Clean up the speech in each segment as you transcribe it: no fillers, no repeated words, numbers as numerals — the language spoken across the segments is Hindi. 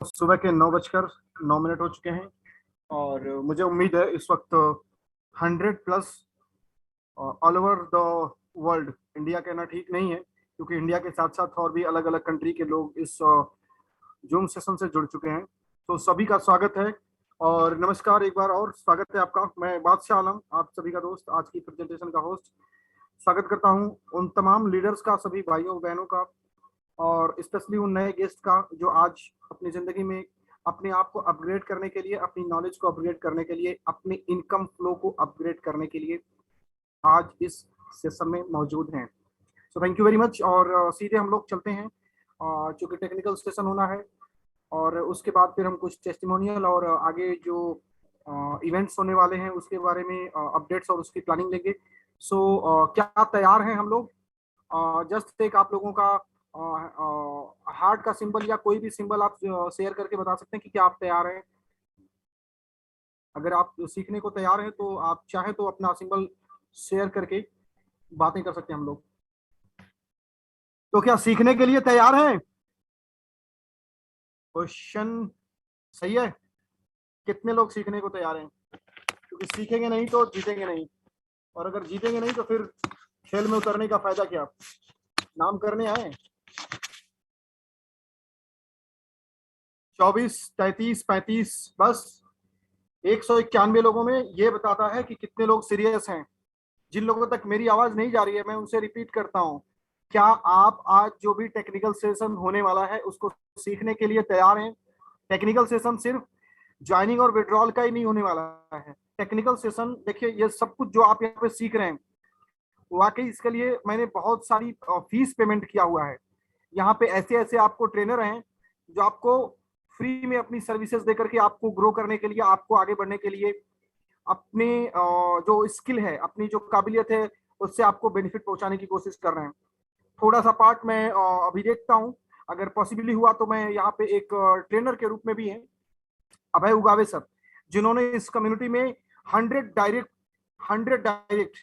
सुबह के 9:09 हो चुके हैं और मुझे उम्मीद है इस वक्त 100+ all over the world, India कहना ठीक नहीं है क्योंकि इंडिया के साथ साथ और भी अलग अलग कंट्री के लोग इस जूम सेशन से जुड़ चुके हैं। तो सभी का स्वागत है और नमस्कार, एक बार और स्वागत है आपका। मैं बादशाह आलम, आप सभी का दोस्त, आज की प्रेजेंटेशन का होस्ट, स्वागत करता हूं उन तमाम लीडर्स का, सभी भाइयों बहनों का, और स्पेशली उन नए गेस्ट का जो आज अपनी जिंदगी में अपने आप को अपग्रेड करने के लिए, अपनी नॉलेज को अपग्रेड करने के लिए, अपने इनकम फ्लो को अपग्रेड करने के लिए आज इस सेशन में मौजूद हैं। So thank you very much. और सीधे हम लोग चलते हैं, चूंकि टेक्निकल सेशन होना है और उसके बाद फिर हम कुछ टेस्टिमोनियल और आगे जो इवेंट्स होने वाले हैं उसके बारे में अपडेट्स और उसकी प्लानिंग लेंगे। सो क्या तैयार हैं हम लोग? जस्ट एक आप लोगों का हार्ट का सिंबल या कोई भी सिंबल आप शेयर करके बता सकते हैं कि क्या आप तैयार हैं। अगर आप सीखने को तैयार हैं तो आप चाहें तो अपना सिंबल शेयर करके बातें कर सकते हैं हम लोग। तो क्या सीखने के लिए तैयार हैं? क्वेश्चन सही है। कितने लोग सीखने को तैयार हैं? क्योंकि सीखेंगे नहीं तो जीतेंगे नहीं, और अगर जीतेंगे नहीं तो फिर खेल में उतरने का फायदा क्या? नाम करने आए? 24, 33, 35, बस 191 लोगों में ये बताता है कि कितने लोग सीरियस हैं। जिन लोगों तक मेरी आवाज नहीं जा रही है मैं उनसे रिपीट करता हूं, क्या आप आज जो भी टेक्निकल सेशन होने वाला है उसको सीखने के लिए तैयार हैं? टेक्निकल सेशन सिर्फ ज्वाइनिंग और विड्रॉल का ही नहीं होने वाला है। टेक्निकल सेशन देखिए, ये सब कुछ जो आप यहाँ पे सीख रहे हैं, वाकई इसके लिए मैंने बहुत सारी फीस पेमेंट किया हुआ है। यहाँ पे ऐसे ऐसे आपको ट्रेनर हैं जो आपको फ्री में अपनी सर्विसेज देकर के आपको ग्रो करने के लिए, आपको आगे बढ़ने के लिए, अपनी जो स्किल है, अपनी जो काबिलियत है, उससे आपको बेनिफिट पहुंचाने की कोशिश कर रहे हैं। थोड़ा सा पार्ट मैं अभी देखता हूँ, अगर पॉसिबली हुआ तो मैं यहाँ पे एक ट्रेनर के रूप में भी है अभय उगावे सर, जिन्होंने इस कम्युनिटी में 100 डायरेक्ट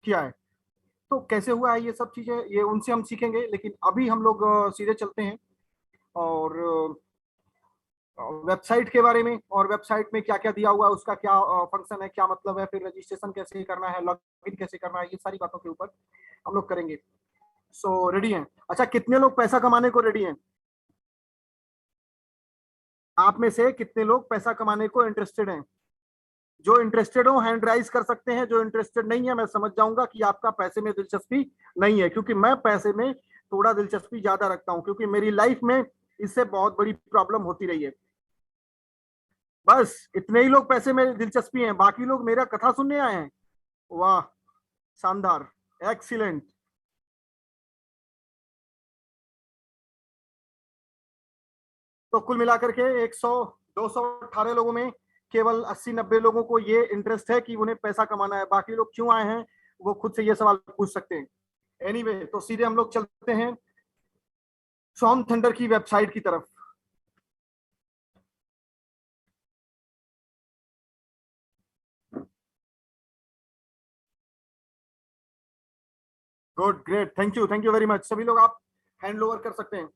किया है। तो कैसे हुआ है ये सब चीजें, ये उनसे हम सीखेंगे, लेकिन अभी हम लोग सीधे चलते हैं और वेबसाइट के बारे में, और वेबसाइट में क्या क्या दिया हुआ है, उसका क्या फंक्शन है, क्या मतलब है, फिर रजिस्ट्रेशन कैसे करना है, लॉगिन कैसे करना है, ये सारी बातों के ऊपर हम लोग करेंगे। सो रेडी हैं? अच्छा, कितने लोग पैसा कमाने को रेडी हैं? आप में से कितने लोग पैसा कमाने को इंटरेस्टेड हैं? जो इंटरेस्टेड हो हैंड राइज कर सकते हैं, जो इंटरेस्टेड नहीं है मैं समझ जाऊंगा कि आपका पैसे में दिलचस्पी नहीं है, क्योंकि मैं पैसे में थोड़ा दिलचस्पी ज्यादा रखता हूं, क्योंकि मेरी लाइफ में इससे बहुत बड़ी प्रॉब्लम होती रही है। बस इतने ही लोग पैसे में दिलचस्पी हैं, बाकी लोग मेरा कथा सुनने आए हैं। वाह, शानदार, एक्सीलेंट। तो कुल मिलाकर के 100 218 लोगों में केवल 80-90 लोगों को ये इंटरेस्ट है कि उन्हें पैसा कमाना है। बाकी लोग क्यों आए हैं वो खुद से ये सवाल पूछ सकते हैं। एनीवे, तो सीधे हम लोग चलते हैं ट्रॉन थंडर की वेबसाइट की तरफ। Good, great, thank you very much. सभी लोग आप हैंड ओवर कर सकते हैं।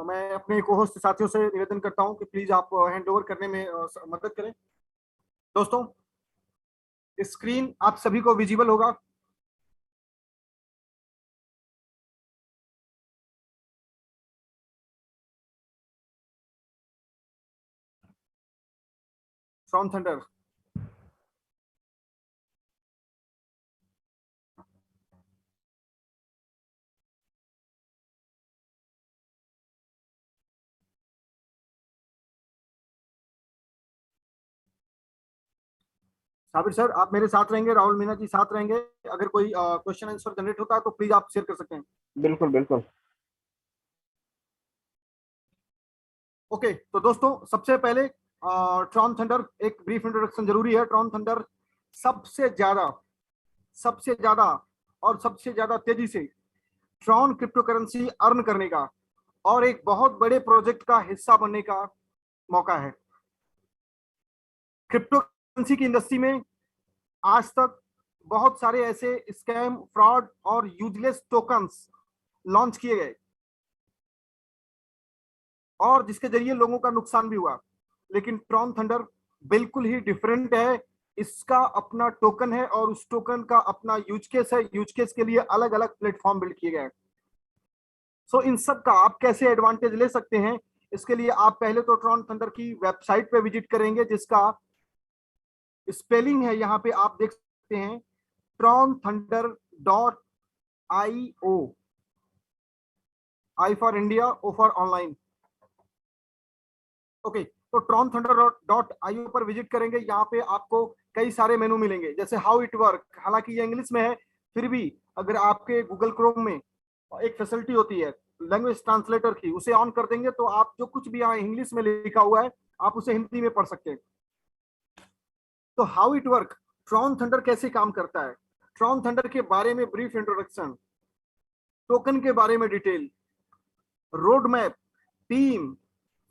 मैं अपने को होस्ट साथियों से निवेदन करता हूं कि प्लीज आप हैंड ओवर करने में मदद करें। दोस्तों, स्क्रीन आप सभी को विजिबल होगा। Tron thunder. साबिर सर आप मेरे साथ रहेंगे, राहुल मीना जी साथ रहेंगे। अगर कोई क्वेश्चन आंसर जनरेट होता है तो प्लीज आप शेयर कर सकते हैं। बिल्कुल बिल्कुल। ओके, तो दोस्तों सबसे पहले ट्रॉन थंडर, एक ब्रीफ इंट्रोडक्शन जरूरी है। ट्रॉन थंडर सबसे ज्यादा सबसे ज्यादा और सबसे ज्यादा तेजी से ट्रॉन क्रिप्टो करेंसी अर्न करने का और एक बहुत बड़े प्रोजेक्ट का हिस्सा बनने का मौका है। क्रिप्टो करेंसी की इंडस्ट्री में आज तक बहुत सारे ऐसे स्कैम, फ्रॉड और यूजलेस टोकन्स लॉन्च किए गए, और जिसके जरिए लोगों का नुकसान भी हुआ। लेकिन ट्रॉन थंडर बिल्कुल ही डिफरेंट है, इसका अपना टोकन है और उस टोकन का अपना यूज केस है। यूज केस के लिए अलग अलग प्लेटफॉर्म बिल्ड किए गए हैं। सो इन सब का आप कैसे एडवांटेज ले सकते हैं, इसके लिए आप पहले तो ट्रॉन थंडर की वेबसाइट पे विजिट करेंगे, जिसका स्पेलिंग है यहाँ पे आप देख सकते हैं, tronthunder.io, I for India, O for online. Okay, तो tronthunder.io पर विजिट करेंगे, यहाँ पे आपको कई सारे मेनू मिलेंगे, जैसे हाउ इट वर्क। हालांकि ये इंग्लिश में है, फिर भी अगर आपके गूगल क्रोम में एक फैसिलिटी होती है लैंग्वेज ट्रांसलेटर की, उसे ऑन कर देंगे तो आप जो कुछ भी यहाँ इंग्लिश में लिखा हुआ है आप उसे हिंदी में पढ़ सकते हैं। तो how it work, Tron thunder कैसे काम करता है, ट्रॉन थंडर के बारे में ब्रीफ इंट्रोडक्शन, टोकन के बारे में detail, road map, team,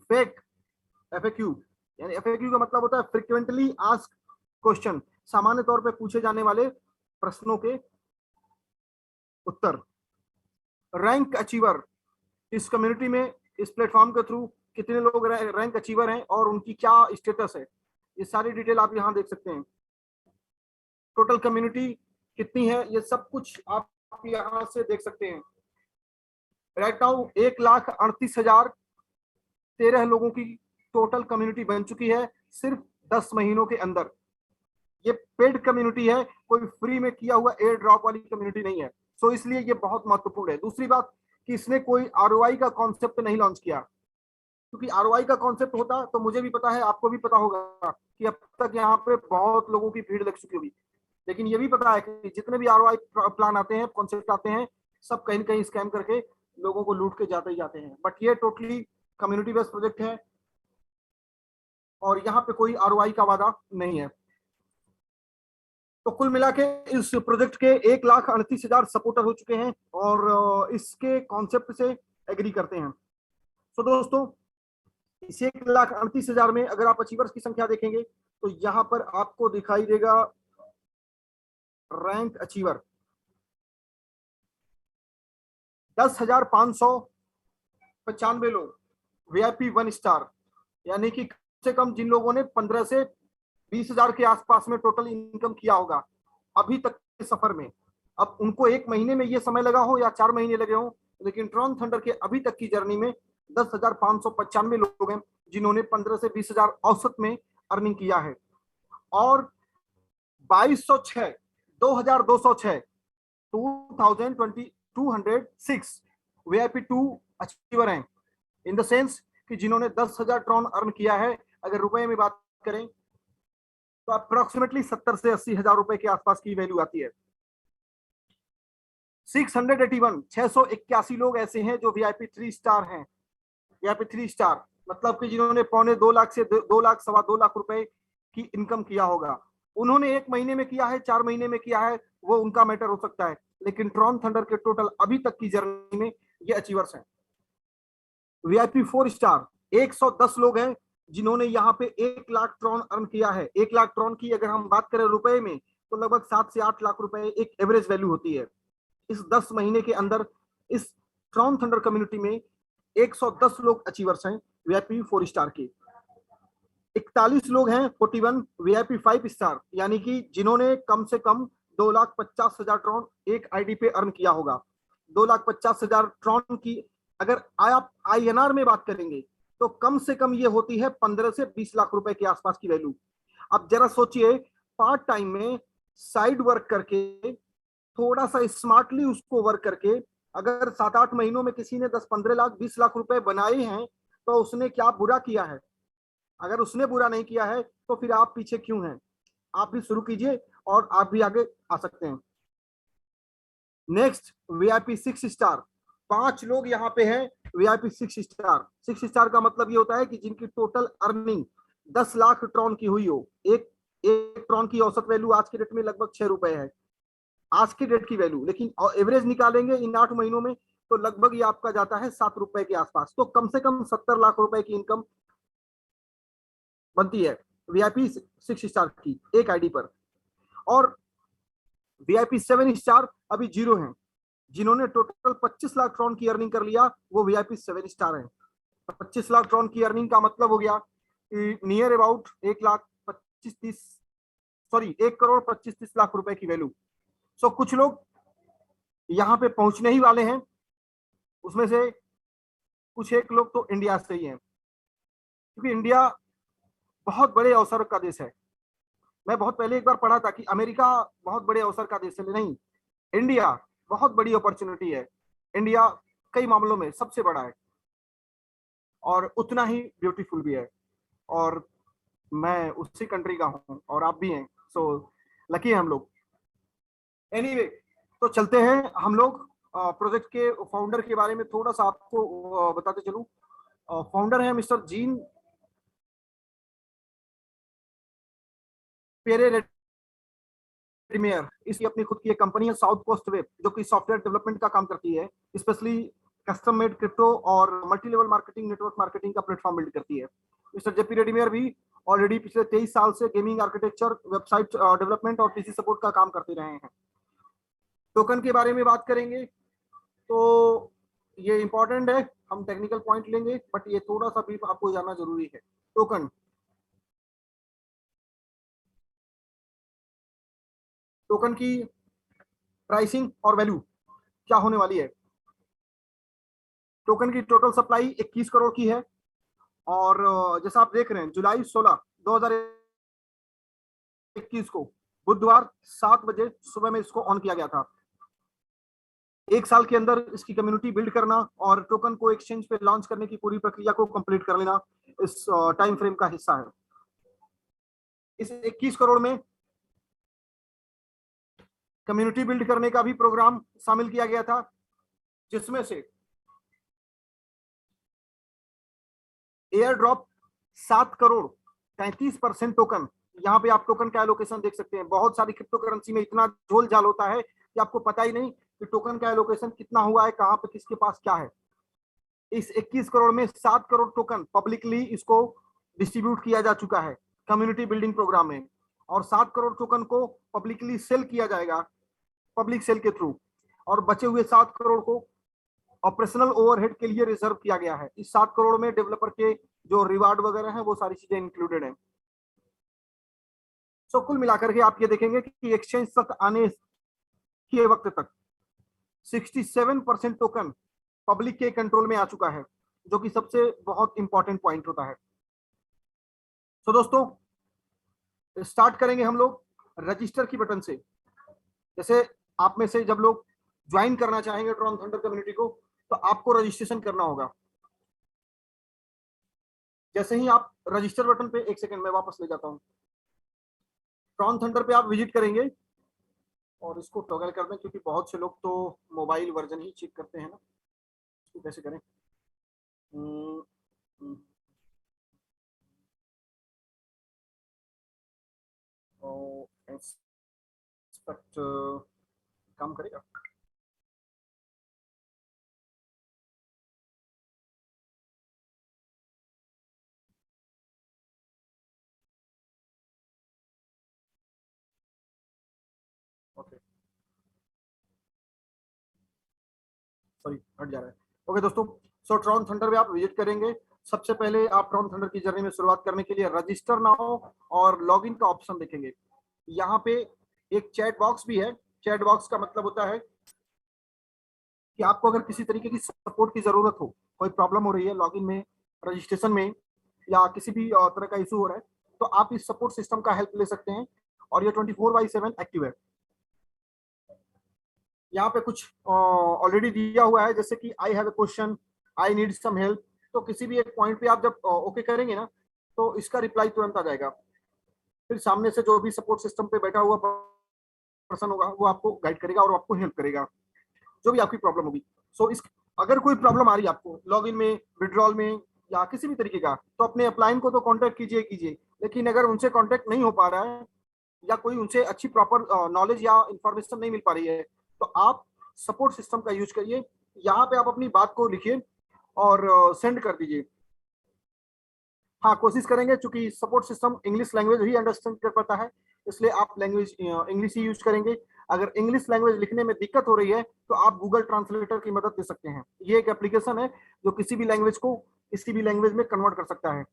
fake, FAQ. यानी एफएक्यू का मतलब होता है फ्रीक्वेंटली आस्क्ड क्वेश्चन, सामान्य तौर पे पूछे जाने वाले प्रश्नों के उत्तर। रैंक अचीवर, इस कम्युनिटी में इस प्लेटफॉर्म के थ्रू कितने लोग रैंक अचीवर हैं और उनकी क्या स्टेटस है, ये सारी डिटेल आप यहाँ देख सकते हैं। टोटल कम्युनिटी कितनी है, ये सब कुछ आप यहाँ से देख सकते हैं। राइट नाउ 1,38,013 लोगों की टोटल कम्युनिटी बन चुकी है सिर्फ 10 महीनों के अंदर। ये पेड कम्युनिटी है, कोई फ्री में किया हुआ एयर ड्रॉप वाली कम्युनिटी नहीं है। सो इसलिए ये बहुत महत्वपूर्ण है। दूसरी बात कि इसने कोई आरओआई का कॉन्सेप्ट नहीं लॉन्च किया, क्योंकि आरओआई का कॉन्सेप्ट होता तो मुझे भी पता है, आपको भी पता होगा कि अब तक यहाँ पे बहुत लोगों की भीड़ लग चुकी होगी। लेकिन ये भी पता है कि जितने भी आरओआई प्लान आते हैं, कॉन्सेप्ट आते हैं, सब कहीं ना कहीं स्कैम करके लोगों को लूट के जाते ही जाते हैं। बट ये टोटली कम्युनिटी बेस्ड प्रोजेक्ट है और यहाँ पे कोई आरओआई का वादा नहीं है। तो कुल मिला के इस प्रोजेक्ट के 1,38,000 सपोर्टर हो चुके हैं और इसके कॉन्सेप्ट से एग्री करते हैं। सो दोस्तों, इस 1,38,000 में अगर आप अचीवर्स की संख्या देखेंगे तो यहाँ पर आपको दिखाई देगा रैंक अचीवर 10,595 लोग, वीआईपी 1 स्टार, यानी कि कम से कम जिन लोगों ने 15 से 20,000 के आसपास में टोटल इनकम किया होगा अभी तक के सफर में। अब उनको 1 महीने में ये समय लगा हो या 4 महीने लगे हो, लेकिन ट्रॉन थंडर के अभी तक की जर्नी में 10,595 लोग हैं जिन्होंने 15 से 20,000 औसत में अर्निंग किया है। और 2206 2206 2206 वीआईपी 2 अचीवर हैं, इन द सेंस कि जिन्होंने 10,000 ट्रॉन अर्न किया है। अगर रुपए में बात करें तो अप्रोक्सीमेटली 70 से 80,000 रुपए के आसपास की वैल्यू आती है। 681 लोग ऐसे हैं जो वीआईपी 3 स्टार हैं। वीआईपी 3 स्टार मतलब कि जिन्होंने 2.25 लाख से 2 लाख 2.25 लाख रुपए की इनकम किया होगा। उन्होंने 1 महीने में किया है, 4 महीने में किया है, वो उनका मैटर हो सकता है, लेकिन ट्रॉन थंडर के टोटल अभी तक की जर्नी में ये अचीवर्स हैं। वीआईपी 4 स्टार 110 लोग हैं जिन्होंने यहाँ पे 1 लाख ट्रॉन अर्न किया है। 1 लाख ट्रॉन की अगर हम बात करें रुपए में तो लगभग 7 से 8 लाख रुपए एक एवरेज वैल्यू होती है। इस 10 महीने के अंदर इस ट्रॉन थंडर कम्युनिटी में 110 लोग अचीवर्स हैं वीआईपी 4 स्टार के। 41 लोग हैं 41 वीआईपी 5 स्टार, यानी कि जिन्होंने कम से कम 2,50,000 ट्रॉन एक आईडी पे अर्न किया होगा। 2,50,000 ट्रॉन की अगर आप आईएनआर में बात करेंगे तो कम से कम ये होती है 15 से 20 लाख रुपए के आसपास की वैल्यू। अब जरा सोचिए, पार्ट टाइम में साइड वर्क करके, थोड़ा सा स्मार्टली उसको वर्क करके, अगर 7-8 महीनों में किसी ने 10-15 लाख 20 लाख रुपए बनाए हैं तो उसने क्या बुरा किया है? अगर उसने बुरा नहीं किया है तो फिर आप पीछे क्यों हैं? आप भी शुरू कीजिए और आप भी आगे आ सकते हैं। नेक्स्ट वीआईपी 6 स्टार, 5 लोग यहाँ पे हैं वीआईपी 6 स्टार। 6 स्टार का मतलब ये होता है कि जिनकी टोटल अर्निंग 10 लाख ट्रॉन की हुई हो। एक ट्रॉन की औसत वैल्यू आज के डेट में लगभग 6 रुपए है, आज की डेट की वैल्यू, लेकिन एवरेज निकालेंगे इन 8 महीनों में तो लगभग ये आपका जाता है 7 रुपए के आसपास। तो कम से कम 70 लाख रुपए की इनकम बनती है वीआईपी 6 स्टार की एक आईडी पर। और वीआईपी 7 स्टार अभी जीरो हैं, जिन्होंने टोटल 25 लाख ट्रॉन की अर्निंग कर लिया वो वीआईपी 7 स्टार हैं। 25 लाख ट्रॉन की अर्निंग का मतलब हो गया नियर अबाउट 1 करोड़ 25-30 रुपए की वैल्यू। सो कुछ लोग यहाँ पे पहुंचने ही वाले हैं, उसमें से कुछ एक लोग तो इंडिया से ही हैं, क्योंकि इंडिया बहुत बड़े अवसर का देश है। मैं बहुत पहले एक बार पढ़ा था कि अमेरिका बहुत बड़े अवसर का देश है, नहीं, इंडिया बहुत बड़ी अपॉर्चुनिटी है। इंडिया कई मामलों में सबसे बड़ा है और उतना ही ब्यूटीफुल भी है, और मैं उसी कंट्री का हूं और आप भी हैं, सो लकी हैं हम लोग। एनीवे, तो चलते हैं हम लोग प्रोजेक्ट के फाउंडर के बारे में थोड़ा सा आपको बताते चलूं। फाउंडर है मिस्टर जीन पेरे रेडमेयर। इसकी अपनी खुद की एक कंपनी है साउथ कोस्ट वेब, जो कि सॉफ्टवेयर डेवलपमेंट का काम करती है, स्पेशली कस्टम मेड क्रिप्टो और multi level marketing, network marketing का प्लेटफॉर्म बिल्ड करती है। मिस्टर जेपी रेडमेयर भी ऑलरेडी पिछले 23 साल से गेमिंग आर्किटेक्चर, वेबसाइट डेवलपमेंट और पीसी सपोर्ट का काम करते रहे हैं। टोकन के बारे में बात करेंगे तो ये इंपॉर्टेंट है, हम टेक्निकल पॉइंट लेंगे, बट ये थोड़ा सा भी आपको जानना जरूरी है। टोकन टोकन की प्राइसिंग और वैल्यू क्या होने वाली है। टोकन की टोटल सप्लाई 21 करोड़ की है, और जैसा आप देख रहे हैं जुलाई 16 2021 को बुधवार 7 बजे सुबह में इसको ऑन किया गया था। एक साल के अंदर इसकी कम्युनिटी बिल्ड करना और टोकन को एक्सचेंज पे लॉन्च करने की पूरी प्रक्रिया को कंप्लीट कर लेना इस टाइम फ्रेम का हिस्सा है। इस 21 करोड़ में कम्युनिटी बिल्ड करने का भी प्रोग्राम शामिल किया गया था, जिसमें से एयर ड्रॉप 7 करोड़ 33% टोकन। यहाँ पे आप टोकन का एलोकेशन देख सकते हैं। बहुत सारी क्रिप्टो करेंसी में इतना झोल झाल होता है कि आपको पता ही नहीं कि टोकन का एलोकेशन कितना हुआ है, कहाँ पे किसके पास क्या है। इस 21 करोड़ में 7 करोड़ टोकन पब्लिकली इसको डिस्ट्रीब्यूट किया जा चुका है कम्युनिटी बिल्डिंग प्रोग्राम में, और 7 करोड़ टोकन को पब्लिकली सेल किया जाएगा पब्लिक सेल के थ्रू, और बचे हुए 7 करोड़ को ऑपरेशनल ओवरहेड के लिए रिजर्व किया गया है। इस 7 करोड़ में डेवलपर के जो रिवार्ड वगैरह हैं वो सारी चीजें इंक्लूडेड हैं। सो कुल मिलाकर के आप ये देखेंगे कि एक्सचेंज तक आने के वक्त तक 67% टोकन पब्लिक के कंट्रोल में आ चुका है, जो कि सबसे बहुत इंपॉर्टेंट पॉइंट होता है। सो दोस्तों, स्टार्ट करेंगे हम लोग रजिस्टर की बटन से। जैसे आप में से जब लोग ज्वाइन करना चाहेंगे ट्रॉन थंडर कम्युनिटी को, तो आपको रजिस्ट्रेशन करना होगा। जैसे ही आप रजिस्टर बटन पे, एक सेकंड में वापस ले जाता हूं, ट्रॉन थंडर पे आप विजिट करेंगे, और इसको टॉगल कर दें क्योंकि बहुत से लोग तो मोबाइल वर्जन ही चेक करते हैं ना, इसको कैसे करें। इंस्पेक्ट काम करेगा। ओके, सॉरी हट जा रहा है। ओके दोस्तों, सो ट्रॉन थंडर में आप विजिट करेंगे। सबसे पहले आप ट्रॉन थंडर की जर्नी में शुरुआत करने के लिए रजिस्टर नाउ और लॉगिन का ऑप्शन देखेंगे। यहाँ पे एक चैट बॉक्स भी है। चैट बॉक्स का मतलब होता है कि आपको अगर किसी तरीके की सपोर्ट की जरूरत हो, कोई प्रॉब्लम हो रही है लॉगिन में, रजिस्ट्रेशन में, या किसी भी तरह का इशू हो रहा है, तो आप इस सपोर्ट सिस्टम का हेल्प ले सकते हैं, और ये 24/7 एक्टिव है। यहाँ पे कुछ ऑलरेडी दिया हुआ है, जैसे कि I have a question, I need some help. तो किसी भी एक पॉइंट पे आप जब ओके करेंगे ना, तो इसका रिप्लाई तुरंत आ जाएगा। फिर सामने से जो भी सपोर्ट सिस्टम पे बैठा हुआ पर्सन होगा वो आपको गाइड करेगा और आपको हेल्प करेगा जो भी आपकी प्रॉब्लम होगी। सो इस अगर कोई प्रॉब्लम आ रही है आपको लॉगिन में, विड्रॉल में, या किसी भी तरीके का, तो अपने अपलाइन को तो कांटेक्ट कीजिए कीजिए, लेकिन अगर उनसे कांटेक्ट नहीं हो पा रहा है, या कोई उनसे अच्छी प्रॉपर नॉलेज या इंफॉर्मेशन नहीं मिल पा रही है, तो आप सपोर्ट सिस्टम का यूज करिए। यहाँ पे आप अपनी बात को लिखिए और सेंड कर दीजिए। हाँ, कोशिश करेंगे, क्योंकि सपोर्ट सिस्टम इंग्लिश लैंग्वेज ही अंडरस्टैंड कर पाता है, इसलिए आप लैंग्वेज इंग्लिश ही यूज करेंगे। अगर इंग्लिश लैंग्वेज लिखने में दिक्कत हो रही है, तो आप गूगल ट्रांसलेटर की मदद ले सकते हैं। ये एक एप्लीकेशन है जो किसी भी लैंग्वेज को इसकी भी लैंग्वेज में कन्वर्ट कर सकता है।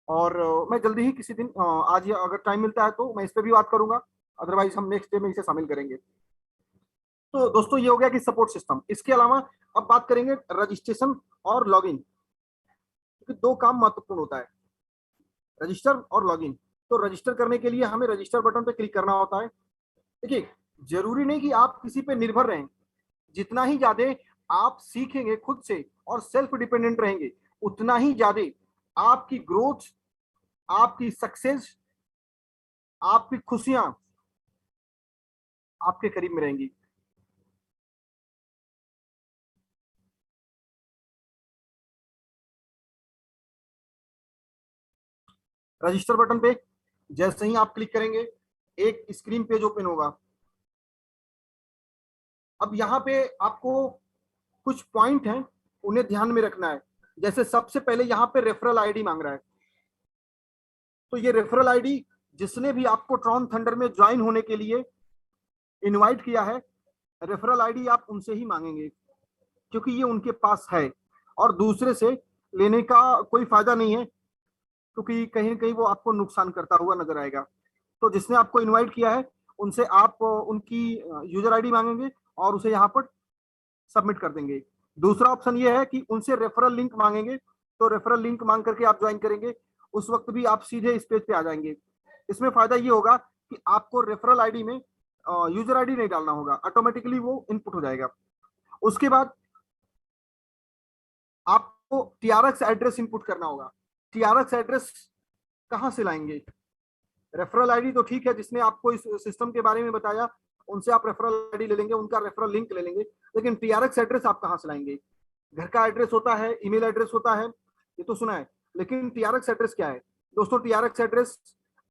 और मैं जल्दी ही किसी दिन आज या अगर टाइम मिलता है तो मैं इस पर भी बात करूंगा, अदरवाइज हम नेक्स्ट डे में इसे शामिल करेंगे। तो दोस्तों ये हो गया कि सपोर्ट सिस्टम। इसके अलावा अब बात करेंगे रजिस्ट्रेशन और लॉगिन, क्योंकि दो काम महत्वपूर्ण होता है, रजिस्टर और लॉगिन। तो रजिस्टर करने के लिए हमें रजिस्टर बटन पे क्लिक करना होता है। देखिए, जरूरी नहीं कि आप किसी पे निर्भर रहें, जितना ही ज्यादा आप सीखेंगे खुद से और सेल्फ डिपेंडेंट रहेंगे, उतना ही ज्यादा आपकी ग्रोथ, आपकी सक्सेस, आपकी खुशियां आपके करीब में रहेंगी। रजिस्टर बटन पे जैसे ही आप क्लिक करेंगे, एक स्क्रीन पेज ओपन होगा। अब यहाँ पे आपको कुछ पॉइंट हैं, उन्हें ध्यान में रखना है। जैसे सबसे पहले यहाँ पे रेफरल आईडी मांग रहा है, तो ये रेफरल आईडी जिसने भी आपको ट्रॉन थंडर में ज्वाइन होने के लिए इनवाइट किया है, रेफरल आईडी आप उनसे ही मांगेंगे, क्योंकि ये उनके पास है और दूसरे से लेने का कोई फायदा नहीं है, क्योंकि कहीं ना कहीं वो आपको नुकसान करता हुआ नजर आएगा। तो जिसने आपको इनवाइट किया है उनसे आप उनकी यूजर आईडी मांगेंगे और उसे यहाँ पर सबमिट कर देंगे। दूसरा ऑप्शन ये है कि उनसे रेफरल लिंक मांगेंगे, तो रेफरल लिंक मांग करके आप ज्वाइन करेंगे, उस वक्त भी आप सीधे इस पेज पे आ जाएंगे। इसमें फायदा ये होगा कि आपको रेफरल आईडी में यूजर आईडी नहीं डालना होगा, ऑटोमेटिकली वो इनपुट हो जाएगा। उसके बाद आपको टीआरएक्स एड्रेस इनपुट करना होगा। टीआरएक्स एड्रेस कहाँ से लाएंगे? रेफरल आईडी तो ठीक है, जिसने आपको इस सिस्टम के बारे में बताया उनसे आप रेफरल आईडी ले लेंगे, उनका रेफरल लिंक ले लेंगे, लेकिन टीआरएक्स एड्रेस आप कहाँ से लाएंगे? घर का एड्रेस होता है, ईमेल एड्रेस होता है, ये तो सुना है, लेकिन टीआरएक्स एड्रेस क्या है? दोस्तों, टीआरएक्स एड्रेस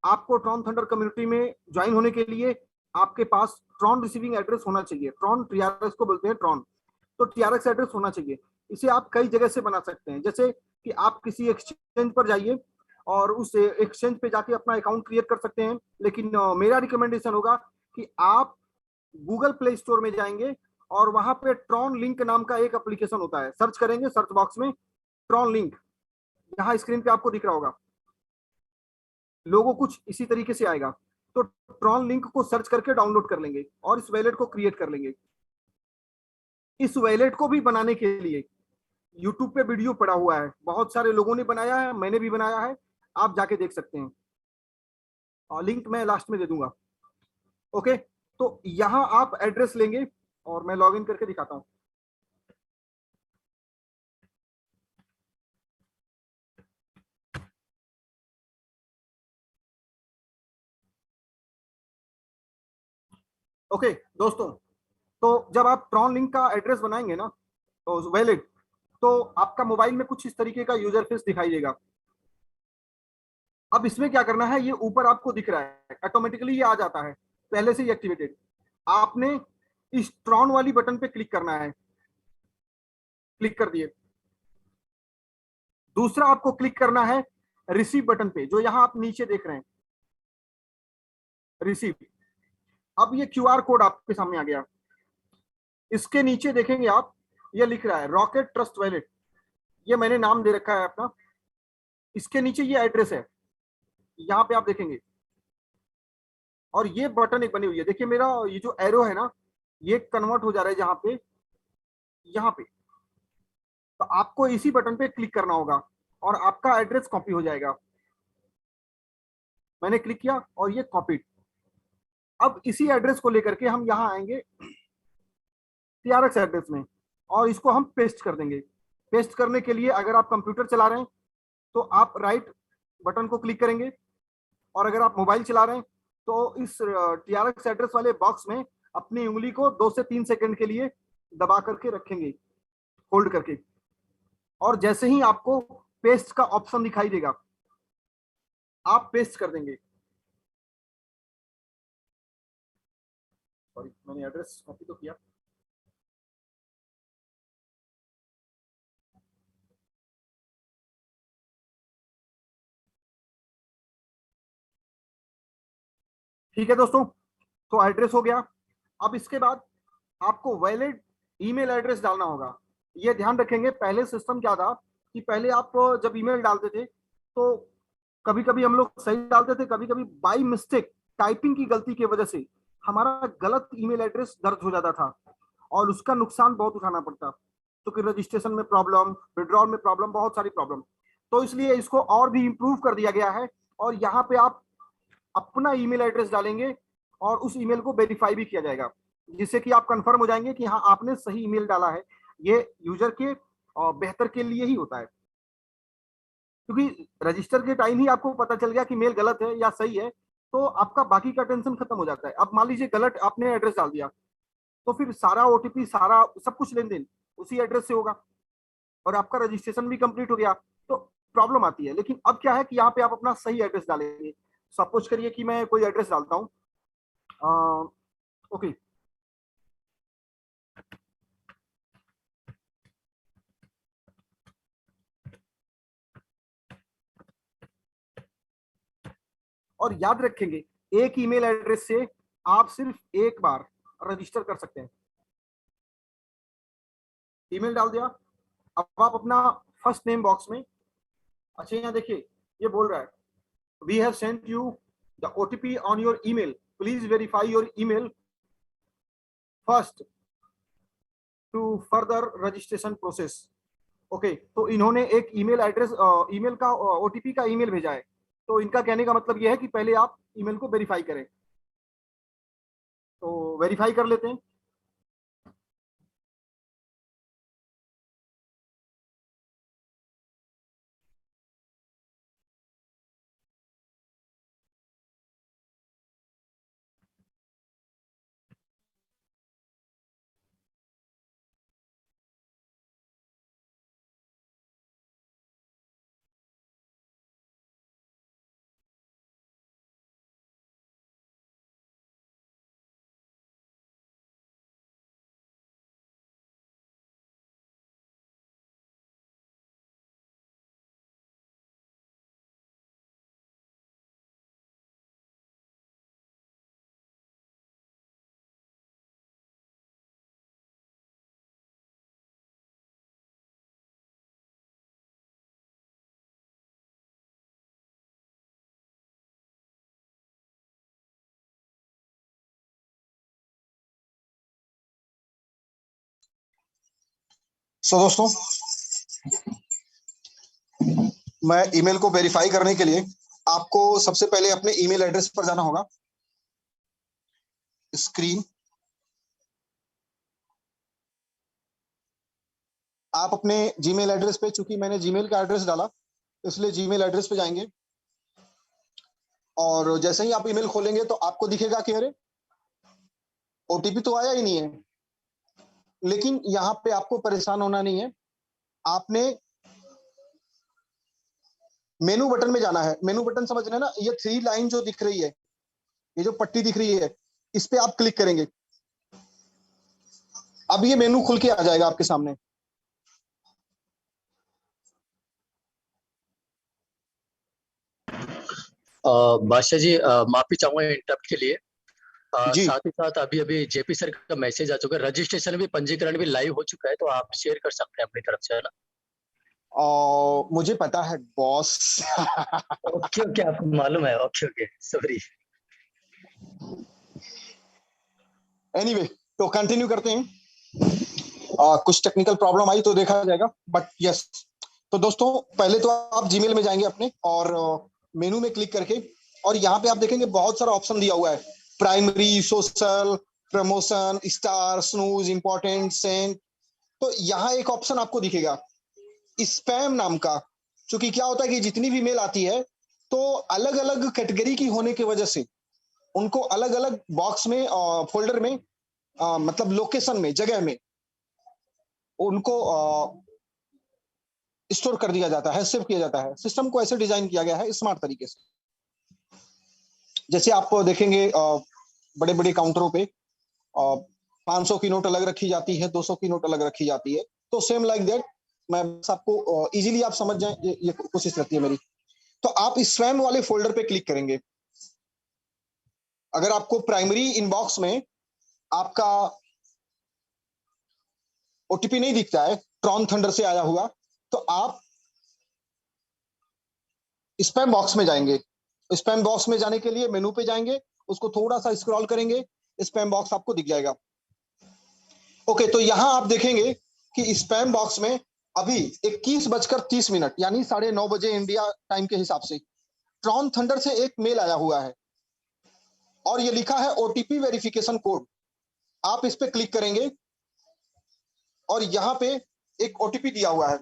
आपको ट्रॉन थंडर कम्युनिटी में ज्वाइन होने के लिए आपके पास ट्रॉन रिसीविंग एड्रेस होना चाहिए। ट्रॉन टीआरएक्स को बोलते हैं ट्रॉन, तो टीआरएक्स एड्रेस होना चाहिए। इसे आप कई जगह से बना सकते हैं, जैसे कि आप किसी एक्सचेंज पर जाइए और उस एक्सचेंज पे जाके अपना अकाउंट क्रिएट कर सकते हैं, लेकिन मेरा रिकमेंडेशन होगा कि आप गूगल प्ले स्टोर में जाएंगे और वहां पे ट्रॉन लिंक नाम का एक एप्लीकेशन होता है, सर्च करेंगे सर्च बॉक्स में ट्रॉन लिंक, यहाँ स्क्रीन पे आपको दिख रहा होगा, लोगो कुछ इसी तरीके से आएगा। तो ट्रॉन लिंक को सर्च करके डाउनलोड कर लेंगे और इस वैलेट को क्रिएट कर लेंगे। इस वैलेट को भी बनाने के लिए यूट्यूब पे वीडियो पड़ा हुआ है, बहुत सारे लोगों ने बनाया है, मैंने भी बनाया है, आप जाके देख सकते हैं, और लिंक मैं लास्ट में दे दूंगा। ओके, तो यहां आप एड्रेस लेंगे और मैं लॉगिन करके दिखाता हूं। ओके दोस्तों, तो जब आप ट्रॉन लिंक का एड्रेस बनाएंगे ना, तो वैलिड, तो आपका मोबाइल में कुछ इस तरीके का यूजर फेस दिखाई देगा। अब इसमें क्या करना है, ये ऊपर आपको दिख रहा है, ऑटोमेटिकली ये आ जाता है, पहले से ही एक्टिवेटेड। आपने इस ट्रॉन वाली बटन पे क्लिक करना है, क्लिक कर दिए। दूसरा आपको क्लिक करना है रिसीव बटन पे, जो यहां आप नीचे देख रहे हैं, रिसीव। अब ये क्यूआर कोड आपके सामने आ गया, इसके नीचे देखेंगे आप, ये लिख रहा है रॉकेट ट्रस्ट वैलेट, ये मैंने नाम दे रखा है अपना। इसके नीचे ये एड्रेस है, यहाँ पे आप देखेंगे, और ये बटन एक बनी हुई है, देखिए मेरा ये जो एरो है ना, ये कन्वर्ट हो जा रहा है जहां पे, यहाँ पे। तो आपको इसी बटन पे क्लिक करना होगा और आपका एड्रेस कॉपी हो जाएगा। मैंने क्लिक किया और ये कॉपीड। अब इसी एड्रेस को लेकर के हम यहाँ आएंगे टीआरएक्स एड्रेस में और इसको हम पेस्ट कर देंगे। पेस्ट करने के लिए अगर आप कंप्यूटर चला रहे हैं तो आप राइट बटन को क्लिक करेंगे, और अगर आप मोबाइल चला रहे हैं तो इस टीआरएक्स एड्रेस वाले बॉक्स में अपनी उंगली को 2 से 3 सेकंड के लिए दबा करके रखेंगे, होल्ड करके, और जैसे ही आपको पेस्ट का ऑप्शन दिखाई देगा आप पेस्ट कर देंगे। सॉरी, मैंने एड्रेस कॉपी तो किया। ठीक है दोस्तों, तो एड्रेस हो गया। अब इसके बाद आपको वैलिड ईमेल एड्रेस डालना होगा। ये ध्यान रखेंगे, पहले सिस्टम क्या था कि पहले आप जब ईमेल डालते थे तो कभी कभी हम लोग सही डालते थे, कभी कभी बाई मिस्टेक टाइपिंग की गलती की वजह से हमारा गलत ईमेल एड्रेस दर्ज हो जाता था और उसका नुकसान बहुत उठाना पड़ता, तो कि रजिस्ट्रेशन में प्रॉब्लम, विड्रॉल में प्रॉब्लम, बहुत सारी प्रॉब्लम। तो इसलिए इसको और भी इम्प्रूव कर दिया गया है और यहाँ पे आप अपना ईमेल एड्रेस डालेंगे और उस ईमेल को वेरीफाई भी किया जाएगा, जिससे कि आप कंफर्म हो जाएंगे कि हाँ आपने सही ईमेल डाला है। ये यूजर के बेहतर के लिए ही होता है, क्योंकि रजिस्टर के टाइम ही आपको पता चल गया कि मेल गलत है या सही है, तो आपका बाकी का टेंशन खत्म हो जाता है। अब मान लीजिए गलत आपने एड्रेस डाल दिया, तो फिर सारा ओटीपी, सारा सब कुछ लेन देन उसी एड्रेस से होगा और आपका रजिस्ट्रेशन भी कंप्लीट हो गया, तो प्रॉब्लम आती है। लेकिन अब क्या है कि यहाँ पे आप अपना सही एड्रेस डालेंगे। सपोज करिए कि मैं कोई एड्रेस डालता हूँ, ओके, और याद रखेंगे एक ईमेल एड्रेस से आप सिर्फ एक बार रजिस्टर कर सकते हैं। ईमेल डाल दिया, अब आप अपना फर्स्ट नेम बॉक्स में, अच्छा यहाँ देखिए ये बोल रहा है we have sent you the OTP on your email, please verify your email first to further registration process. Okay, तो इन्होंने एक ईमेल एड्रेस, ईमेल का ओटीपी का ईमेल भेजा है, तो इनका कहने का मतलब यह है कि पहले आप ईमेल को वेरीफाई करें। तो वेरीफाई कर लेते हैं। सो दोस्तों, मैं ईमेल को वेरीफाई करने के लिए आपको सबसे पहले अपने ईमेल एड्रेस पर जाना होगा। स्क्रीन, आप अपने जीमेल एड्रेस पे, चूंकि मैंने जीमेल का एड्रेस डाला इसलिए जीमेल एड्रेस पे जाएंगे और जैसे ही आप ईमेल खोलेंगे तो आपको दिखेगा कि अरे ओटीपी तो आया ही नहीं है। लेकिन यहाँ पे आपको परेशान होना नहीं है, आपने मेनू बटन में जाना है। मेनू बटन समझ रहे हैं ना, ये 3 लाइन जो दिख रही है, ये जो पट्टी दिख रही है, इस पे आप क्लिक करेंगे। अब ये मेनू खुल के आ जाएगा आपके सामने। बादशाह जी, माफी चाहूंगा इंटरप्ट के लिए। जी, साथ ही साथ अभी अभी जेपी सर का मैसेज आ चुका है, रजिस्ट्रेशन भी, पंजीकरण भी लाइव हो चुका है, तो आप शेयर कर सकते हैं अपनी तरफ से, है ना? मुझे पता है बॉस। ओके ओके, आपको मालूम है, ओके ओके, सॉरी। एनीवे, तो कंटिन्यू करते हैं। कुछ टेक्निकल प्रॉब्लम आई तो देखा जाएगा, बट यस। तो दोस्तों, पहले तो आप जीमेल में जाएंगे अपने और मेनू में क्लिक करके, और यहाँ पे आप देखेंगे बहुत सारा ऑप्शन दिया हुआ है, primary, social, promotion, star, snooze, important, send. तो यहाँ एक ऑप्शन आपको दिखेगा स्पैम नाम का। क्योंकि क्या होता है कि जितनी भी मेल आती है तो अलग अलग कैटेगरी की होने की वजह से उनको अलग अलग बॉक्स में, फोल्डर में, मतलब लोकेशन में, जगह में उनको स्टोर कर दिया जाता है, सेव किया जाता है। सिस्टम को ऐसे डिजाइन किया गया है स्मार्ट तरीके से। जैसे आप देखेंगे बड़े बड़े काउंटरों पे 500 की नोट अलग रखी जाती है, 200 की नोट अलग रखी जाती है। तो सेम लाइक दैट, मैं बस आपको इजीली आप समझ जाएं, ये कोशिश रहती है मेरी। तो आप स्पैम वाले फोल्डर पे क्लिक करेंगे। अगर आपको प्राइमरी इनबॉक्स में आपका ओटीपी नहीं दिखता है, ट्रॉन थंडर से आया हुआ, तो आप स्पैम बॉक्स में जाएंगे। स्पैम बॉक्स में जाने के लिए मेनू पे जाएंगे, उसको थोड़ा सा स्क्रॉल करेंगे, स्पैम बॉक्स आपको दिख जाएगा। ओके, तो यहां आप देखेंगे कि स्पैम बॉक्स में अभी 21:30 यानी 9:30 इंडिया टाइम के हिसाब से ट्रॉन थंडर से एक मेल आया हुआ है और ये लिखा है ओटीपी वेरिफिकेशन कोड। आप इस पे क्लिक करेंगे और यहाँ पे एक ओटीपी दिया हुआ है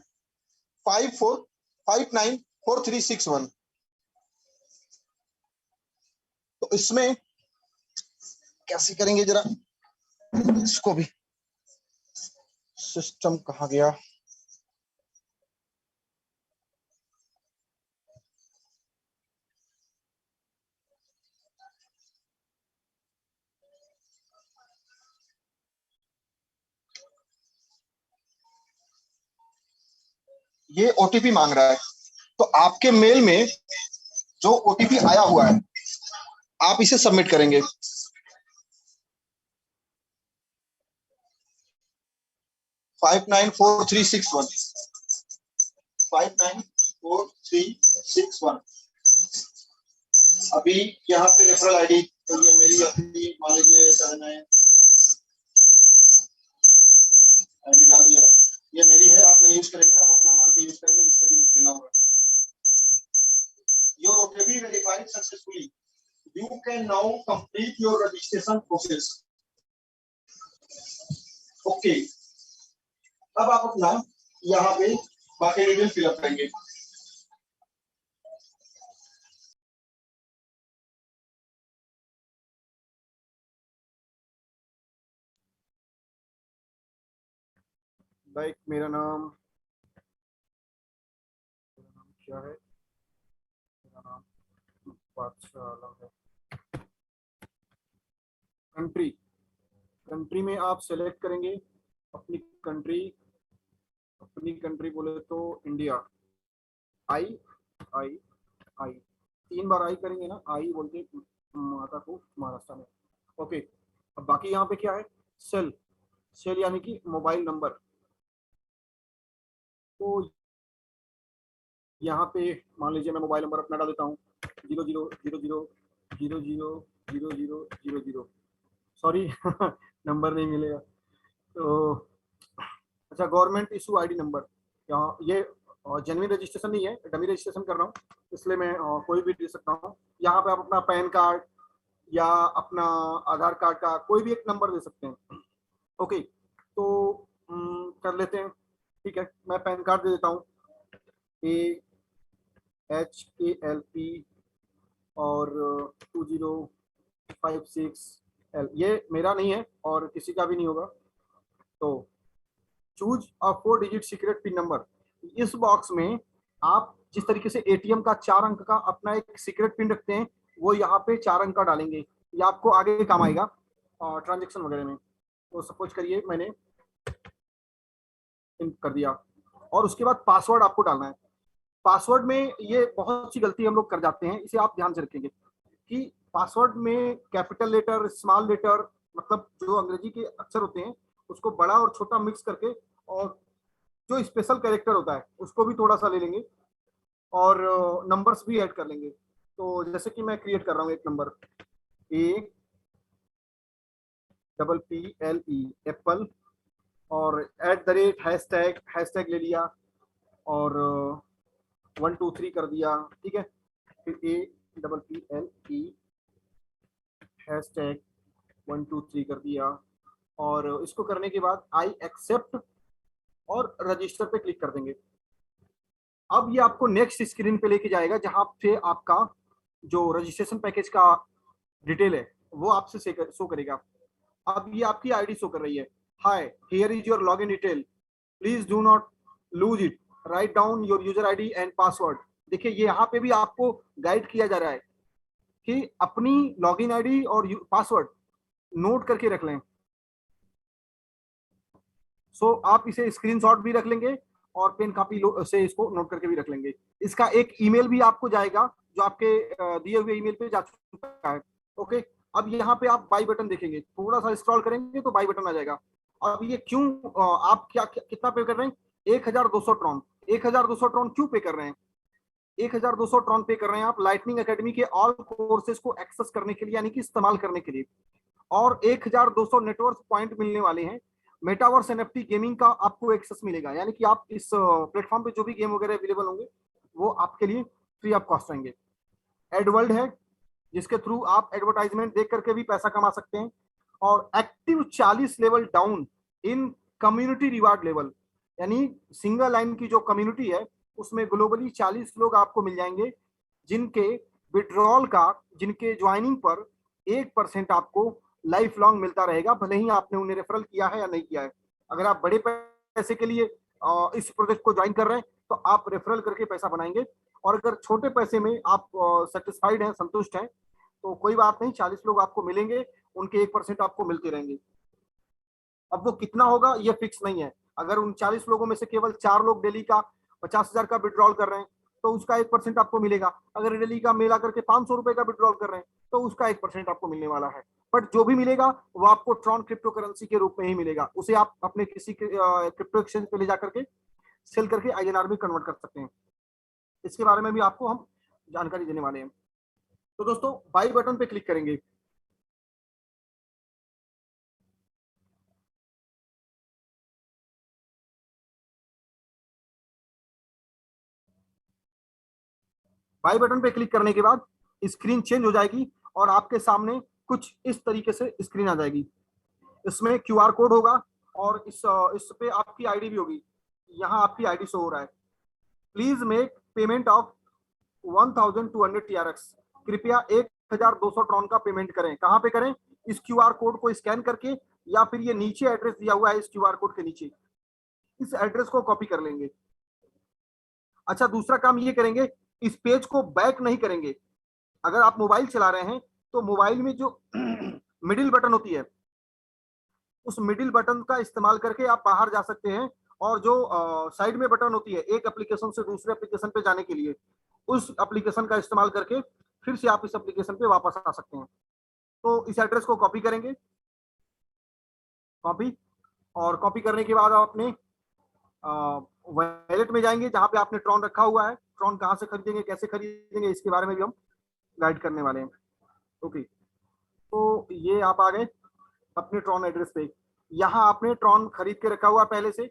54594361। तो इसमें कैसे करेंगे जरा, इसको भी, सिस्टम कहाँ गया, ये ओटीपी मांग रहा है। तो आपके मेल में जो ओटीपी आया हुआ है आप इसे सबमिट करेंगे। 594361 594361। अभी यहाँ पे रेफरल आईडी, तो ये मेरी अपनी मान लीजिए 79 आईडी डाल दिया, ये मेरी है, आप नहीं यूज करेंगे, आप अपना मान के यूज करेंगे जिससे भी देना होगा। Your OTP verified successfully, you can now complete your registration process. Okay, अब आप अपना यहाँ पे बाकी डिटेल फिलअप करेंगे। लाइक मेरा नाम क्या है, मेरा नाम बादशाह आलम है। कंट्री, कंट्री में आप सेलेक्ट करेंगे अपनी कंट्री, अपनी कंट्री बोले तो इंडिया। आई आई आई 3 बार आई करेंगे ना, आई बोल के माता को महाराष्ट्र में। ओके, अब बाकी यहाँ पे क्या है, सेल, सेल यानी कि मोबाइल नंबर। तो यहाँ पे मान लीजिए मैं मोबाइल नंबर अपना डाल देता हूँ 0000000000। सॉरी नंबर नहीं मिलेगा तो। अच्छा, गवर्नमेंट इशू आईडी नंबर, यहाँ ये जेन्युइन रजिस्ट्रेशन नहीं है, डमी रजिस्ट्रेशन कर रहा हूँ, इसलिए मैं कोई भी दे सकता हूँ। यहाँ पे आप अपना पैन कार्ड या अपना आधार कार्ड का कोई भी एक नंबर दे सकते हैं। ओके, तो कर लेते हैं, ठीक है। मैं पैन कार्ड दे देता हूँ AHALP और 2056L। ये मेरा नहीं है और किसी का भी नहीं होगा। तो choose a 4 digit secret pin number, इस बॉक्स में आप जिस तरीके से एटीएम का 4 अंक का अपना एक सीक्रेट पिन रखते हैं, वो यहाँ पे 4 अंक का डालेंगे। ये आपको आगे काम आएगा ट्रांजेक्शन वगैरह में। तो सपोज करिए मैंने इन कर दिया और उसके बाद पासवर्ड आपको डालना है। पासवर्ड में ये बहुत सी गलती हम लोग कर जाते हैं, इसे आप ध्यान से रखेंगे कि पासवर्ड में कैपिटल लेटर, स्मॉल लेटर, मतलब जो अंग्रेजी के अक्षर होते हैं उसको बड़ा और छोटा मिक्स करके, और जो स्पेशल कैरेक्टर होता है उसको भी थोड़ा सा ले लेंगे और नंबर्स भी ऐड कर लेंगे। तो जैसे कि मैं क्रिएट कर रहा हूँ एक नंबर APPLE एप्पल और @ हैशटैग, हैशटैग ले लिया और 1 2 3 कर दिया, ठीक है। फिर APPLE हैशटैग 1 2 3 कर दिया और इसको करने के बाद आई एक्सेप्ट और रजिस्टर पे क्लिक कर देंगे। अब ये आपको नेक्स्ट स्क्रीन पे लेके जाएगा जहां पे आपका जो रजिस्ट्रेशन पैकेज का डिटेल है वो आपसे शो करेगा। अब ये आपकी आईडी शो कर रही है, hi here is your login detail, please do not lose it, write down your user ID and password. देखिए ये यहाँ पे भी आपको गाइड किया जा रहा है कि अपनी लॉगिन आईडी और पासवर्ड नोट करके रख लें। सो आप इसे स्क्रीनशॉट भी रख लेंगे और पेन कॉपी से इसको नोट करके भी रख लेंगे। इसका एक ईमेल भी आपको जाएगा जो आपके दिए हुए ईमेल पे जा चुका है। ओके, अब यहाँ पे आप बाई बटन देखेंगे, थोड़ा सा स्क्रॉल करेंगे तो बाई बटन आ जाएगा। अब ये क्यों आप कितना पे कर रहे हैं, 1200 ट्रॉन। 1200 ट्रॉन क्यों पे कर रहे हैं, 1200 ट्रॉन पे कर रहे हैं आप लाइटनिंग एकेडमी के ऑल कोर्सेज को एक्सेस करने के लिए, यानी कि इस्तेमाल करने के लिए, और 1200 नेटवर्क पॉइंट मिलने वाले हैं। मेटावर्स एनएफटी गेमिंग का आपको एक्सेस मिलेगा, यानी कि आप इस प्लेटफॉर्म पे जो भी गेम वगैरह अवेलेबल होंगे वो आपके लिए फ्री ऑफ कॉस्ट रहेंगे। एडवर्ल्ड है जिसके थ्रू आप एडवर्टाइजमेंट देख करके भी पैसा कमा सकते हैं। और active 40 level down in community reward level, यानी सिंगल लाइन की जो कम्युनिटी है उसमें ग्लोबली 40 लोग आपको मिल जाएंगे जिनके विड्रॉल का, जिनके ज्वाइनिंग पर 1% आपको लाइफ लॉन्ग मिलता रहेगा, भले ही आपने उन्हें रेफरल किया है या नहीं किया है। अगर आप बड़े पैसे के लिए इस प्रोजेक्ट को ज्वाइन कर रहे हैं तो आप रेफरल करके पैसा बनाएंगे, और अगर छोटे पैसे में आप सेटिस्फाइड हैं, संतुष्ट हैं, तो कोई बात नहीं, 40 लोग आपको मिलेंगे, उनके 1% आपको मिलते रहेंगे। अब वो कितना होगा ये फिक्स नहीं है। अगर उन 40 लोगों में से केवल 4 लोग डेली का 50,000 का विड्रॉल कर रहे हैं तो उसका 1% आपको मिलेगा। अगर डेली का मिला करके 500 रुपए का विड्रॉल कर रहे हैं तो उसका 1% आपको मिलने वाला है। बट जो भी मिलेगा वो आपको ट्रॉन क्रिप्टो करेंसी के रूप में ही मिलेगा। उसे आप अपने किसी क्रिप्टो एक्सचेंज पे ले जाकर के सेल करके INR में कन्वर्ट कर सकते हैं। इसके बारे में भी आपको हम जानकारी देने वाले हैं। तो दोस्तों बाई बटन पे क्लिक करेंगे। बाई बटन पे क्लिक करने के बाद स्क्रीन चेंज हो जाएगी और आपके सामने कुछ इस तरीके से स्क्रीन आ जाएगी। इसमें QR कोड होगा और इस पे आपकी आईडी भी होगी। यहाँ आपकी आईडी शो हो रहा है। Please make payment of 1200 TRX। कृपया 1200 ट्रॉन का पेमेंट करें। कहाँ पे करें? इस QR कोड को स्कैन करके, या फिर ये नीचे एड्रेस दिया हुआ है इस QR कोड के नीचे, इस एड्रेस को कॉपी कर लेंगे। अच्छा, दूसरा काम ये करेंगे, इस पेज को बैक नहीं करेंगे। अगर आप मोबाइल चला रहे हैं तो मोबाइल में जो मिडिल बटन होती है उस मिडिल बटन का इस्तेमाल करके आप बाहर जा सकते हैं, और जो साइड में बटन होती है एक एप्लीकेशन से दूसरे एप्लीकेशन पे जाने के लिए, उस एप्लीकेशन का इस्तेमाल करके फिर से आप इस एप्लीकेशन पे वापस आ सकते हैं। तो इस एड्रेस को कॉपी करेंगे, कॉपी, और कॉपी करने के बाद आप अपने वॉलेट में जाएंगे जहां पे आपने ट्रॉन रखा हुआ है। ट्रॉन कहाँ से खरीदेंगे, कैसे खरीदेंगे, इसके बारे में भी हम गाइड करने वाले हैं। ओके, तो ये आप आ गए अपने ट्रॉन एड्रेस पे। यहाँ आपने ट्रॉन खरीद के रखा हुआ पहले से,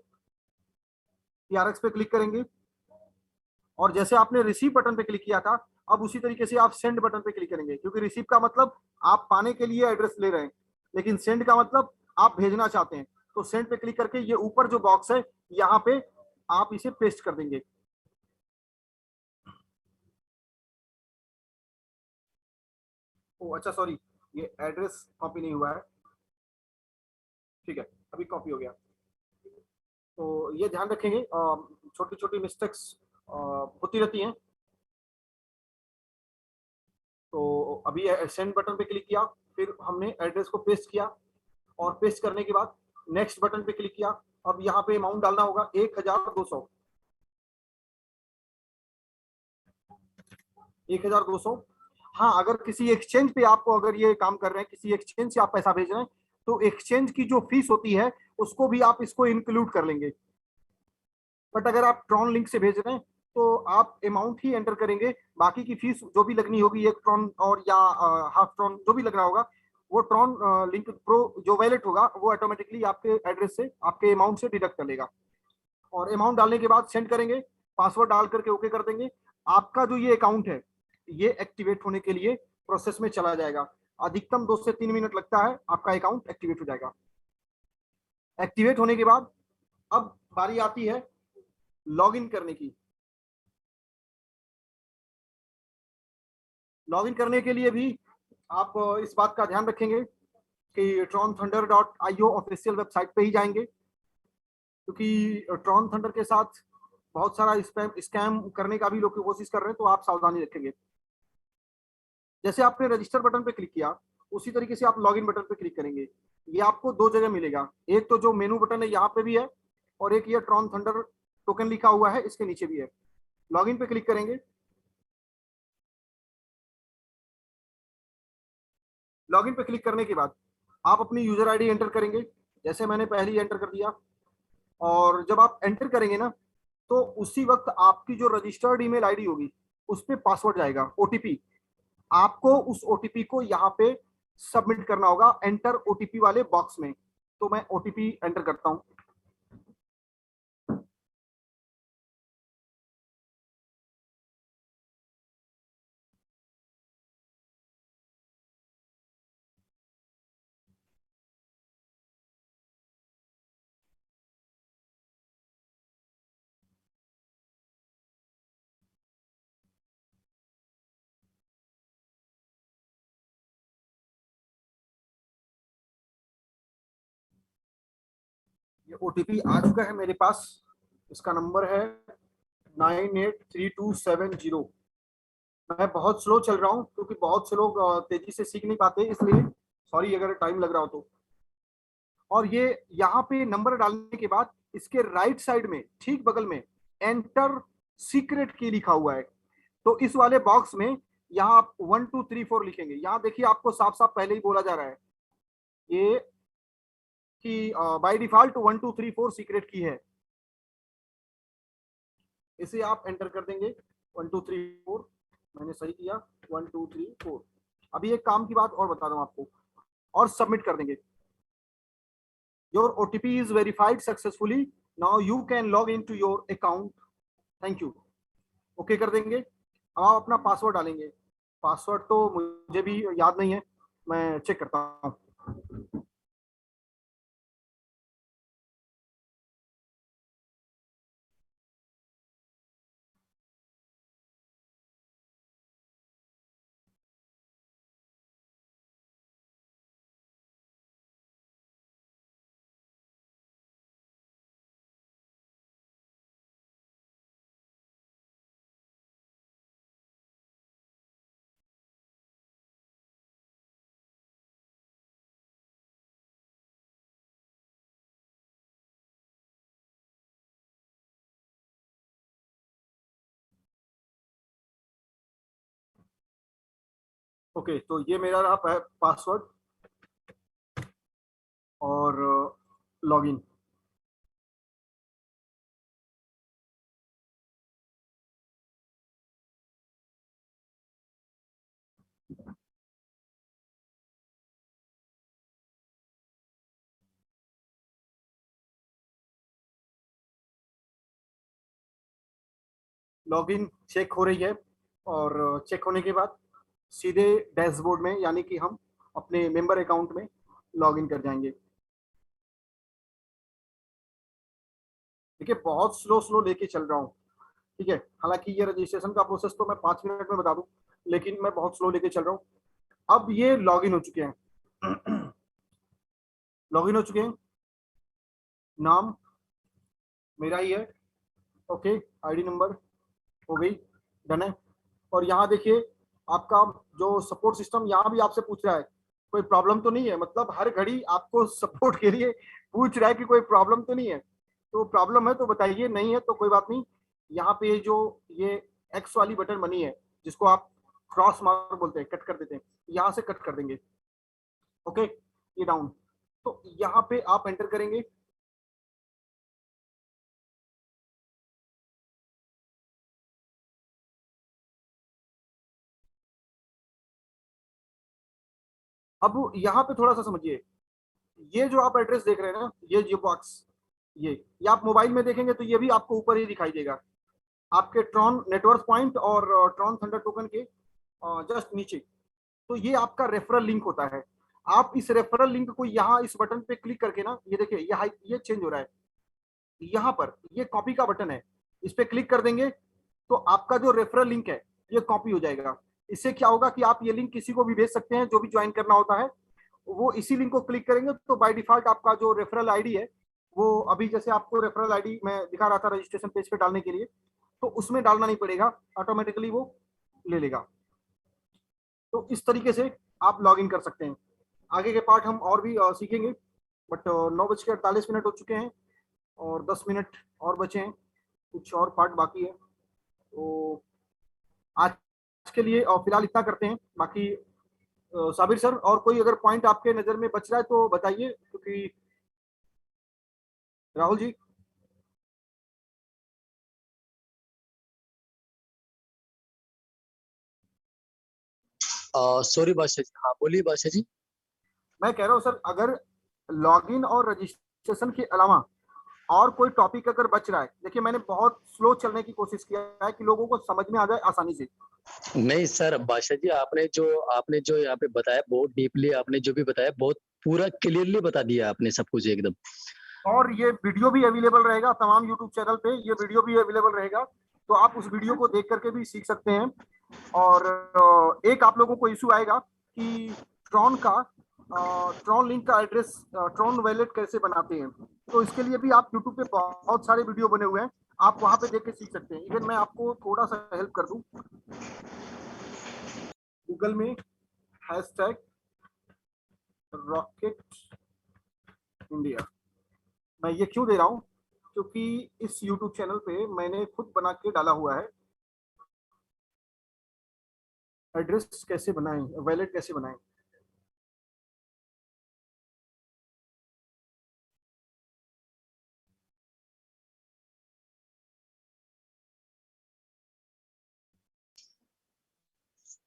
TRX पे क्लिक करेंगे, और जैसे आपने रिसीव बटन पे क्लिक किया था अब उसी तरीके से आप सेंड बटन पे क्लिक करेंगे, क्योंकि रिसीव का मतलब आप पाने के लिए एड्रेस ले रहे हैं, लेकिन सेंड का मतलब आप भेजना चाहते हैं। तो सेंड पे क्लिक करके ये ऊपर जो बॉक्स है यहाँ पे आप इसे पेस्ट कर देंगे। ओ अच्छा, सॉरी, ये एड्रेस कॉपी नहीं हुआ है। ठीक है, अभी कॉपी हो गया। तो ये ध्यान रखेंगे, छोटी छोटी मिस्टेक्स होती रहती हैं। तो अभी सेंड बटन पे क्लिक किया, फिर हमने एड्रेस को पेस्ट किया, और पेस्ट करने के बाद नेक्स्ट बटन पे क्लिक किया। अब यहाँ पे अमाउंट डालना होगा 1200। 1200। हाँ, अगर किसी एक्सचेंज पे आपको, अगर ये काम कर रहे हैं, किसी एक्सचेंज से आप पैसा भेज रहे हैं, तो एक्सचेंज की जो फीस होती है उसको भी आप इसको इंक्लूड कर लेंगे। बट अगर आप ट्रॉन लिंक से भेज रहे हैं तो आप अमाउंट ही एंटर करेंगे, बाकी की फीस जो भी लगनी होगी, 1 ट्रॉन और या हाफ ट्रॉन जो भी लगना होगा, वो ट्रॉन लिंक प्रो जो वैलेट होगा वो ऑटोमेटिकली आपके एड्रेस से, आपके अमाउंट से डिडक्ट कर लेगा। और अमाउंट डालने के बाद सेंड करेंगे, पासवर्ड डाल करके ओके कर देंगे। आपका जो ये अकाउंट है ये एक्टिवेट होने के लिए प्रोसेस में चला जाएगा। अधिकतम 2 से 3 मिनट लगता है, आपका अकाउंट एक्टिवेट हो जाएगा। एक्टिवेट होने के बाद अब बारी आती है लॉगिन करने की। लॉगिन करने के लिए भी आप इस बात का ध्यान रखेंगे कि tronthunder.io ऑफिशियल वेबसाइट पे ही जाएंगे, क्योंकि ट्रॉन थंडर के साथ बहुत सारा स्कैम करने का भी लोग कोशिश कर रहे हैं, तो आप सावधानी रखेंगे। जैसे आपने रजिस्टर बटन पे क्लिक किया उसी तरीके से आप लॉगिन बटन पे क्लिक करेंगे। ये आपको 2 जगह मिलेगा, एक तो जो मेनू बटन है यहाँ पे भी है, और एक ये ट्रॉन थंडर टोकन लिखा हुआ है इसके नीचे भी है। लॉगिन पे क्लिक करेंगे। लॉगिन पे क्लिक करने के बाद आप अपनी यूजर आईडी एंटर करेंगे, जैसे मैंने पहले ही एंटर कर दिया। और जब आप एंटर करेंगे ना, तो उसी वक्त आपकी जो रजिस्टर्ड ईमेल आईडी होगी उस पे पासवर्ड जाएगा, ओटीपी। आपको उस ओटीपी को यहाँ पे सबमिट करना होगा एंटर ओटीपी वाले बॉक्स में। तो मैं ओटीपी एंटर करता हूं। ये ओटीपी आ चुका है मेरे पास। इसका नंबर है 983270। मैं बहुत स्लो चल रहा हूँ क्योंकि बहुत से लोग तेजी से सीख नहीं पाते, इसलिए सॉरी अगर टाइम लग रहा हो तो। और ये यहाँ पे नंबर डालने के बाद इसके राइट साइड में ठीक बगल में एंटर सीक्रेट की लिखा हुआ है। तो इस वाले बॉक्स में यहाँ आप 1234 लिखेंगे। यहाँ देखिए आपको साफ साफ पहले ही बोला जा रहा है ये कि बाय डिफॉल्ट 1234 सीक्रेट की है। इसे आप एंटर कर देंगे 1234। मैंने सही किया 1234। अभी एक काम की बात और बता दूं आपको, और सबमिट कर देंगे। Your OTP is verified successfully, now you can log in to your account, thank you. Okay कर देंगे। अब आप अपना पासवर्ड डालेंगे। पासवर्ड तो मुझे भी याद नहीं है, मैं चेक करता हूँ। ओके, तो ये मेरा रहा पासवर्ड और लॉगिन। लॉगिन चेक हो रही है और चेक होने के बाद सीधे डैशबोर्ड में यानी कि हम अपने मेंबर अकाउंट में लॉगिन कर जाएंगे। देखिए बहुत स्लो स्लो लेके चल रहा हूँ, ठीक है। हालांकि ये रजिस्ट्रेशन का प्रोसेस तो मैं 5 मिनट में बता दूं, लेकिन मैं बहुत स्लो लेके चल रहा हूँ। अब ये लॉगिन हो चुके हैं। लॉगिन हो चुके हैं। नाम मेरा ही है, ओके। आईडी नंबर हो गई, डन है। और यहाँ देखिए आपका जो सपोर्ट सिस्टम यहाँ भी आपसे पूछ रहा है कोई प्रॉब्लम तो नहीं है, मतलब हर घड़ी आपको सपोर्ट के लिए पूछ रहा है कि कोई प्रॉब्लम तो नहीं है। तो प्रॉब्लम है तो बताइए, नहीं है तो कोई बात नहीं। यहाँ पे जो ये एक्स वाली बटन बनी है जिसको आप क्रॉस मार्क बोलते हैं, कट कर देते हैं, यहाँ से कट कर देंगे। ओके, ये डाउन। तो यहाँ पे आप एंटर करेंगे। अब यहाँ पे थोड़ा सा समझिए, ये जो आप एड्रेस देख रहे हैं ना, ये बॉक्स, ये आप मोबाइल में देखेंगे तो ये भी आपको ऊपर ही दिखाई देगा, आपके ट्रॉन नेटवर्क पॉइंट और ट्रॉन थंडर टोकन के जस्ट नीचे। तो ये आपका रेफरल लिंक होता है। आप इस रेफरल लिंक को यहाँ इस बटन पे क्लिक करके ना, ये देखिए ये चेंज हो रहा है। यहाँ पर ये कॉपी का बटन है, इस पे क्लिक कर देंगे तो आपका जो रेफरल लिंक है ये कॉपी हो जाएगा। इससे क्या होगा कि आप ये लिंक किसी को भी भेज सकते हैं, जो भी ज्वाइन करना होता है वो इसी लिंक को क्लिक करेंगे तो बाय डिफॉल्ट आपका जो रेफरल आईडी है वो, अभी जैसे आपको रेफरल आईडी मैं दिखा रहा था रजिस्ट्रेशन पेज पे डालने के लिए, तो उसमें डालना नहीं पड़ेगा, ऑटोमेटिकली वो ले लेगा। तो इस तरीके से आप लॉग इन कर सकते हैं। आगे के पार्ट हम और भी सीखेंगे, बट 9:48 हो चुके हैं और 10 मिनट और बचे हैं, कुछ और पार्ट बाकी है। तो आज के लिए फिलहाल इतना करते हैं। बाकी साबिर सर और कोई अगर पॉइंट आपके नजर में बच रहा है तो बताइए, क्योंकि राहुल जी। सॉरी बादशाह जी, हाँ बोलिए बादशाह जी। मैं कह रहा हूँ सर, अगर लॉगिन और रजिस्ट्रेशन के अलावा और कोई टॉपिक अगर बच रहा है, देखिए मैंने बहुत स्लो चलने की कोशिश किया है कि लोगों को समझ में आ जाए आसानी से। नहीं सर बादशाह जी, आपने जो यहाँ पे बताया बहुत डीपली, आपने जो भी बताया बहुत पूरा क्लियरली बता दिया आपने सब कुछ एकदम। और ये वीडियो भी अवेलेबल रहेगा तमाम यूट्यूब चैनल पे, ये वीडियो भी अवेलेबल रहेगा, तो आप उस वीडियो को देख करके भी सीख सकते हैं। और एक आप लोगों को इशू आएगा कि ट्रॉन लिंक का एड्रेस, ट्रॉन वैलेट कैसे बनाते हैं, तो इसके लिए भी आप यूट्यूब पे बहुत सारे वीडियो बने हुए हैं, आप वहां पे देख के सीख सकते हैं। इवन मैं आपको थोड़ा सा हेल्प कर दूं, गूगल में हैशटैग रॉकेट इंडिया, मैं ये क्यों दे रहा हूँ, क्योंकि इस यूट्यूब चैनल पे मैंने खुद बना के डाला हुआ है एड्रेस कैसे बनाएं, वैलेट कैसे बनाएं।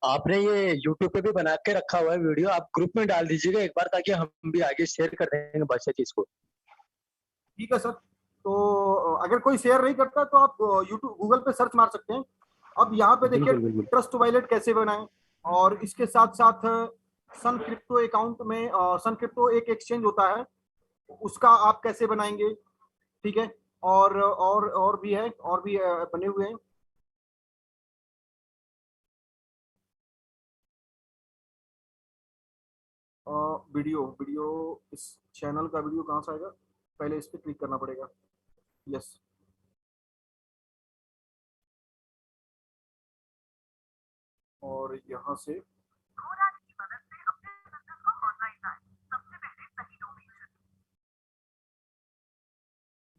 आपने ये यूट्यूब पे भी बना के रखा हुआ है वीडियो, आप ग्रुप में डाल दीजिएगा एक बार ताकि हम भी आगे शेयर कर देंगे बादशाह जी इसको। ठीक है सर, तो अगर कोई शेयर नहीं करता तो आप यूट्यूब गूगल पे सर्च मार सकते हैं। अब यहाँ पे देखिए बिल्कुल बिल्कुल। ट्रस्ट वॉलेट कैसे बनाएं, और इसके साथ साथ सन क्रिप्टो अकाउंट में सन क्रिप्टो एक एक्सचेंज होता है, उसका आप कैसे बनाएंगे, ठीक है। और भी है, और भी बने हुए हैं। वीडियो वीडियो इस चैनल का वीडियो कहाँ से आएगा, पहले इस पर क्लिक करना पड़ेगा। यस, और यहाँ से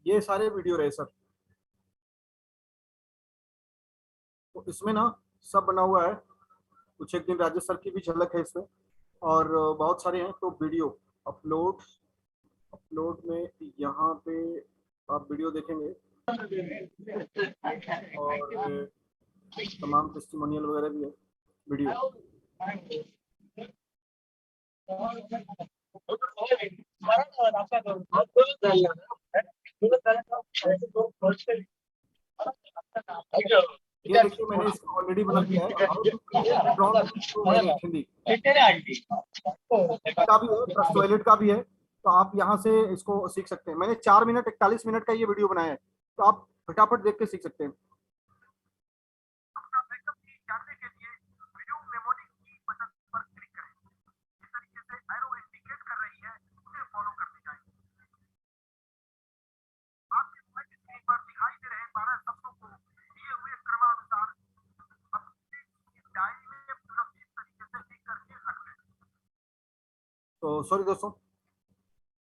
ये सारे वीडियो रहे सर, तो इसमें ना सब बना हुआ है। कुछ एक दिन राजेश सर की भी झलक है इसमें, और बहुत सारे हैं। तो वीडियो अपलोड अपलोड में यहाँ पे आप वीडियो देखेंगे, और तमाम टेस्टिमोनियल वगैरह भी है वीडियो। ये देखिए मैंने इसको ऑलरेडी बना दिया है, how to create Tron wallet Hindi का भी है, ट्रस्ट वैलेट का भी है, तो आप यहाँ से इसको सीख सकते हैं। मैंने 4 मिनट 41 मिनट का ये वीडियो बनाया है, तो आप फटाफट देख के सीख सकते हैं। तो सॉरी दोस्तों,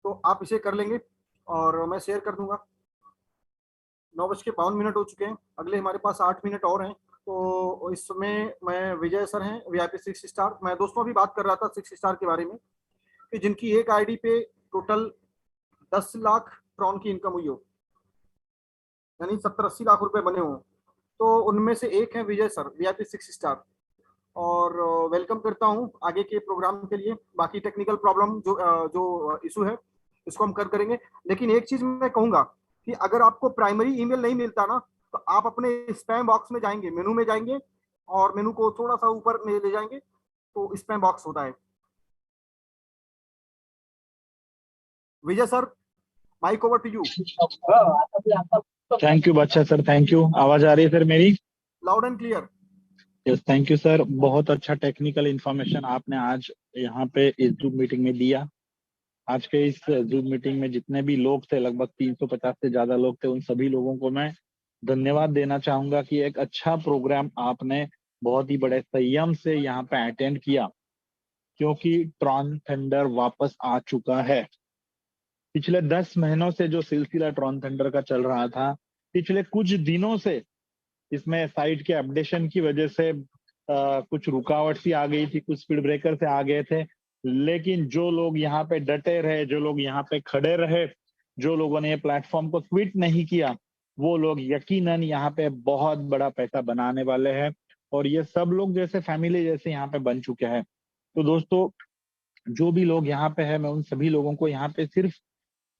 तो आप इसे कर लेंगे और मैं शेयर कर दूंगा। 9:52 हो चुके हैं, अगले हमारे पास 8 मिनट और हैं। तो इसमें मैं विजय सर हैं VIP 6 स्टार, मैं दोस्तों अभी बात कर रहा था 6 स्टार के बारे में, कि जिनकी एक आईडी पे टोटल 10 लाख ट्रॉन की इनकम हुई हो, यानी 70-80 लाख रुपए बने हो, तो उनमें से एक है विजय सर VIP 6 स्टार। और वेलकम करता हूं आगे के प्रोग्राम के लिए। बाकी टेक्निकल प्रॉब्लम जो इशू है इसको हम करेंगे। लेकिन एक चीज मैं कहूंगा कि अगर आपको प्राइमरी ईमेल नहीं मिलता ना, तो आप अपने स्पैम बॉक्स में जाएंगे, मेनू में जाएंगे, और मेनू को थोड़ा सा ऊपर ले जाएंगे तो स्पैम बॉक्स होता है। Vijay sir, mike over to you. Thank you बच्चा सर, थैंक यू। आवाज आ रही है सर मेरी? Loud and clear. Yes, thank you sir. बहुत अच्छा टेक्निकल इंफॉर्मेशन आपने आज यहाँ पे इस जूम मीटिंग में दिया। आज के इस जूम मीटिंग में जितने भी लोग थे, लगभग 350 से ज्यादा लोग थे, उन सभी लोगों को मैं धन्यवाद देना चाहूंगा कि एक अच्छा प्रोग्राम आपने बहुत ही बड़े संयम से यहाँ पे अटेंड किया, क्योंकि ट्रॉन थंडर वापस आ चुका है। पिछले 10 महीनों से जो सिलसिला ट्रॉन थंडर का चल रहा था, पिछले कुछ दिनों से इसमें साइट के अपडेशन की वजह से कुछ रुकावट सी आ गई थी, कुछ स्पीड ब्रेकर से आ गए थे। लेकिन जो लोग यहाँ पे डटे रहे, जो लोग यहाँ पे खड़े रहे, जो लोगों ने ये प्लेटफॉर्म को क्विट नहीं किया, वो लोग यकीनन यहाँ पे बहुत बड़ा पैसा बनाने वाले हैं। और ये सब लोग जैसे फैमिली जैसे यहाँ पे बन चुके हैं। तो दोस्तों जो भी लोग यहाँ पे है, मैं उन सभी लोगों को यहाँ पे सिर्फ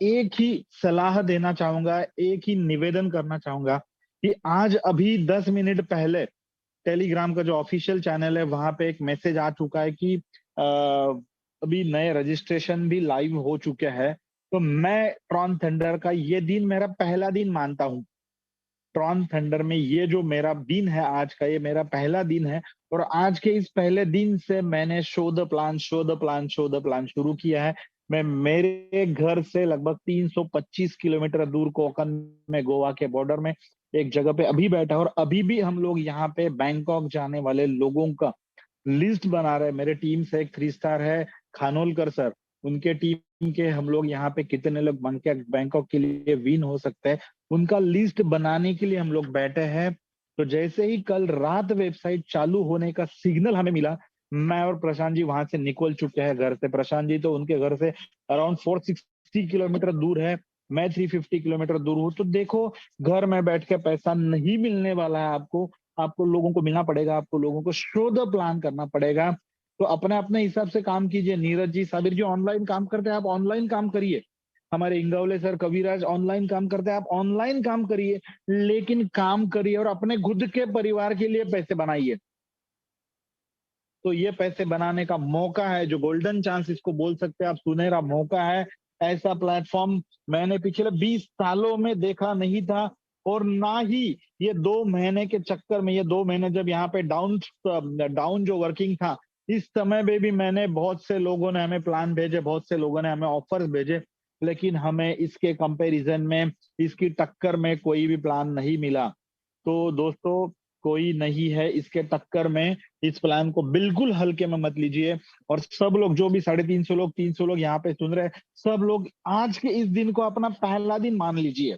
एक ही सलाह देना चाहूंगा, एक ही निवेदन करना चाहूंगा कि आज अभी 10 मिनट पहले टेलीग्राम का जो ऑफिशियल चैनल है वहां पे एक मैसेज आ चुका है कि अभी नए रजिस्ट्रेशन भी लाइव हो चुके हैं। तो मैं ट्रॉन थंडर का ये दिन मेरा पहला दिन मानता हूँ। ट्रॉन थंडर में ये जो मेरा दिन है आज का, ये मेरा पहला दिन है। और आज के इस पहले दिन से मैंने शो द प्लान शुरू किया है। मैं मेरे घर से लगभग 325 किलोमीटर दूर कोकन में, गोवा के बॉर्डर में एक जगह पे अभी बैठा, और अभी भी हम लोग यहाँ पे बैंकॉक जाने वाले लोगों का लिस्ट बना रहे हैं। मेरे टीम से एक 3 स्टार है खानोलकर सर, उनके टीम के हम लोग यहाँ पे कितने लोग बैंकॉक के लिए विन हो सकते हैं, उनका लिस्ट बनाने के लिए हम लोग बैठे हैं। तो जैसे ही कल रात वेबसाइट चालू होने का सिग्नल हमें मिला, मैं और प्रशांत जी वहां से निकल चुके हैं घर से। प्रशांत जी तो उनके घर से अराउंड 460 किलोमीटर दूर है, मैं 350 किलोमीटर दूर हूँ। तो देखो, घर में बैठ के पैसा नहीं मिलने वाला है आपको, आपको लोगों को मिलना पड़ेगा, आपको लोगों को शो द प्लान करना पड़ेगा। तो अपने अपने हिसाब से काम कीजिए। नीरज जी, साबिर जी ऑनलाइन काम करते हैं, आप ऑनलाइन काम करिए। हमारे इंगवले सर, कविराज ऑनलाइन काम करते हैं, आप ऑनलाइन काम करिए, लेकिन काम करिए और अपने खुद के परिवार के लिए पैसे बनाइए। तो ये पैसे बनाने का मौका है, जो गोल्डन चांस इसको बोल सकते हैं आप, सुनहरा मौका है। ऐसा प्लेटफॉर्म मैंने पिछले 20 सालों में देखा नहीं था, और ना ही ये 2 महीने के चक्कर में, ये 2 महीने जब यहाँ पे डाउन जो वर्किंग था, इस समय में भी मैंने, बहुत से लोगों ने हमें प्लान भेजे, बहुत से लोगों ने हमें ऑफर्स भेजे, लेकिन हमें इसके कंपैरिजन में, इसकी टक्कर में कोई भी प्लान नहीं मिला। तो दोस्तों, कोई नहीं है इसके टक्कर में। इस प्लान को बिल्कुल हल्के में मत लीजिए। और सब लोग, जो भी 350 लोग यहाँ पे सुन रहे हैं, सब लोग आज के इस दिन को अपना पहला दिन मान लीजिए।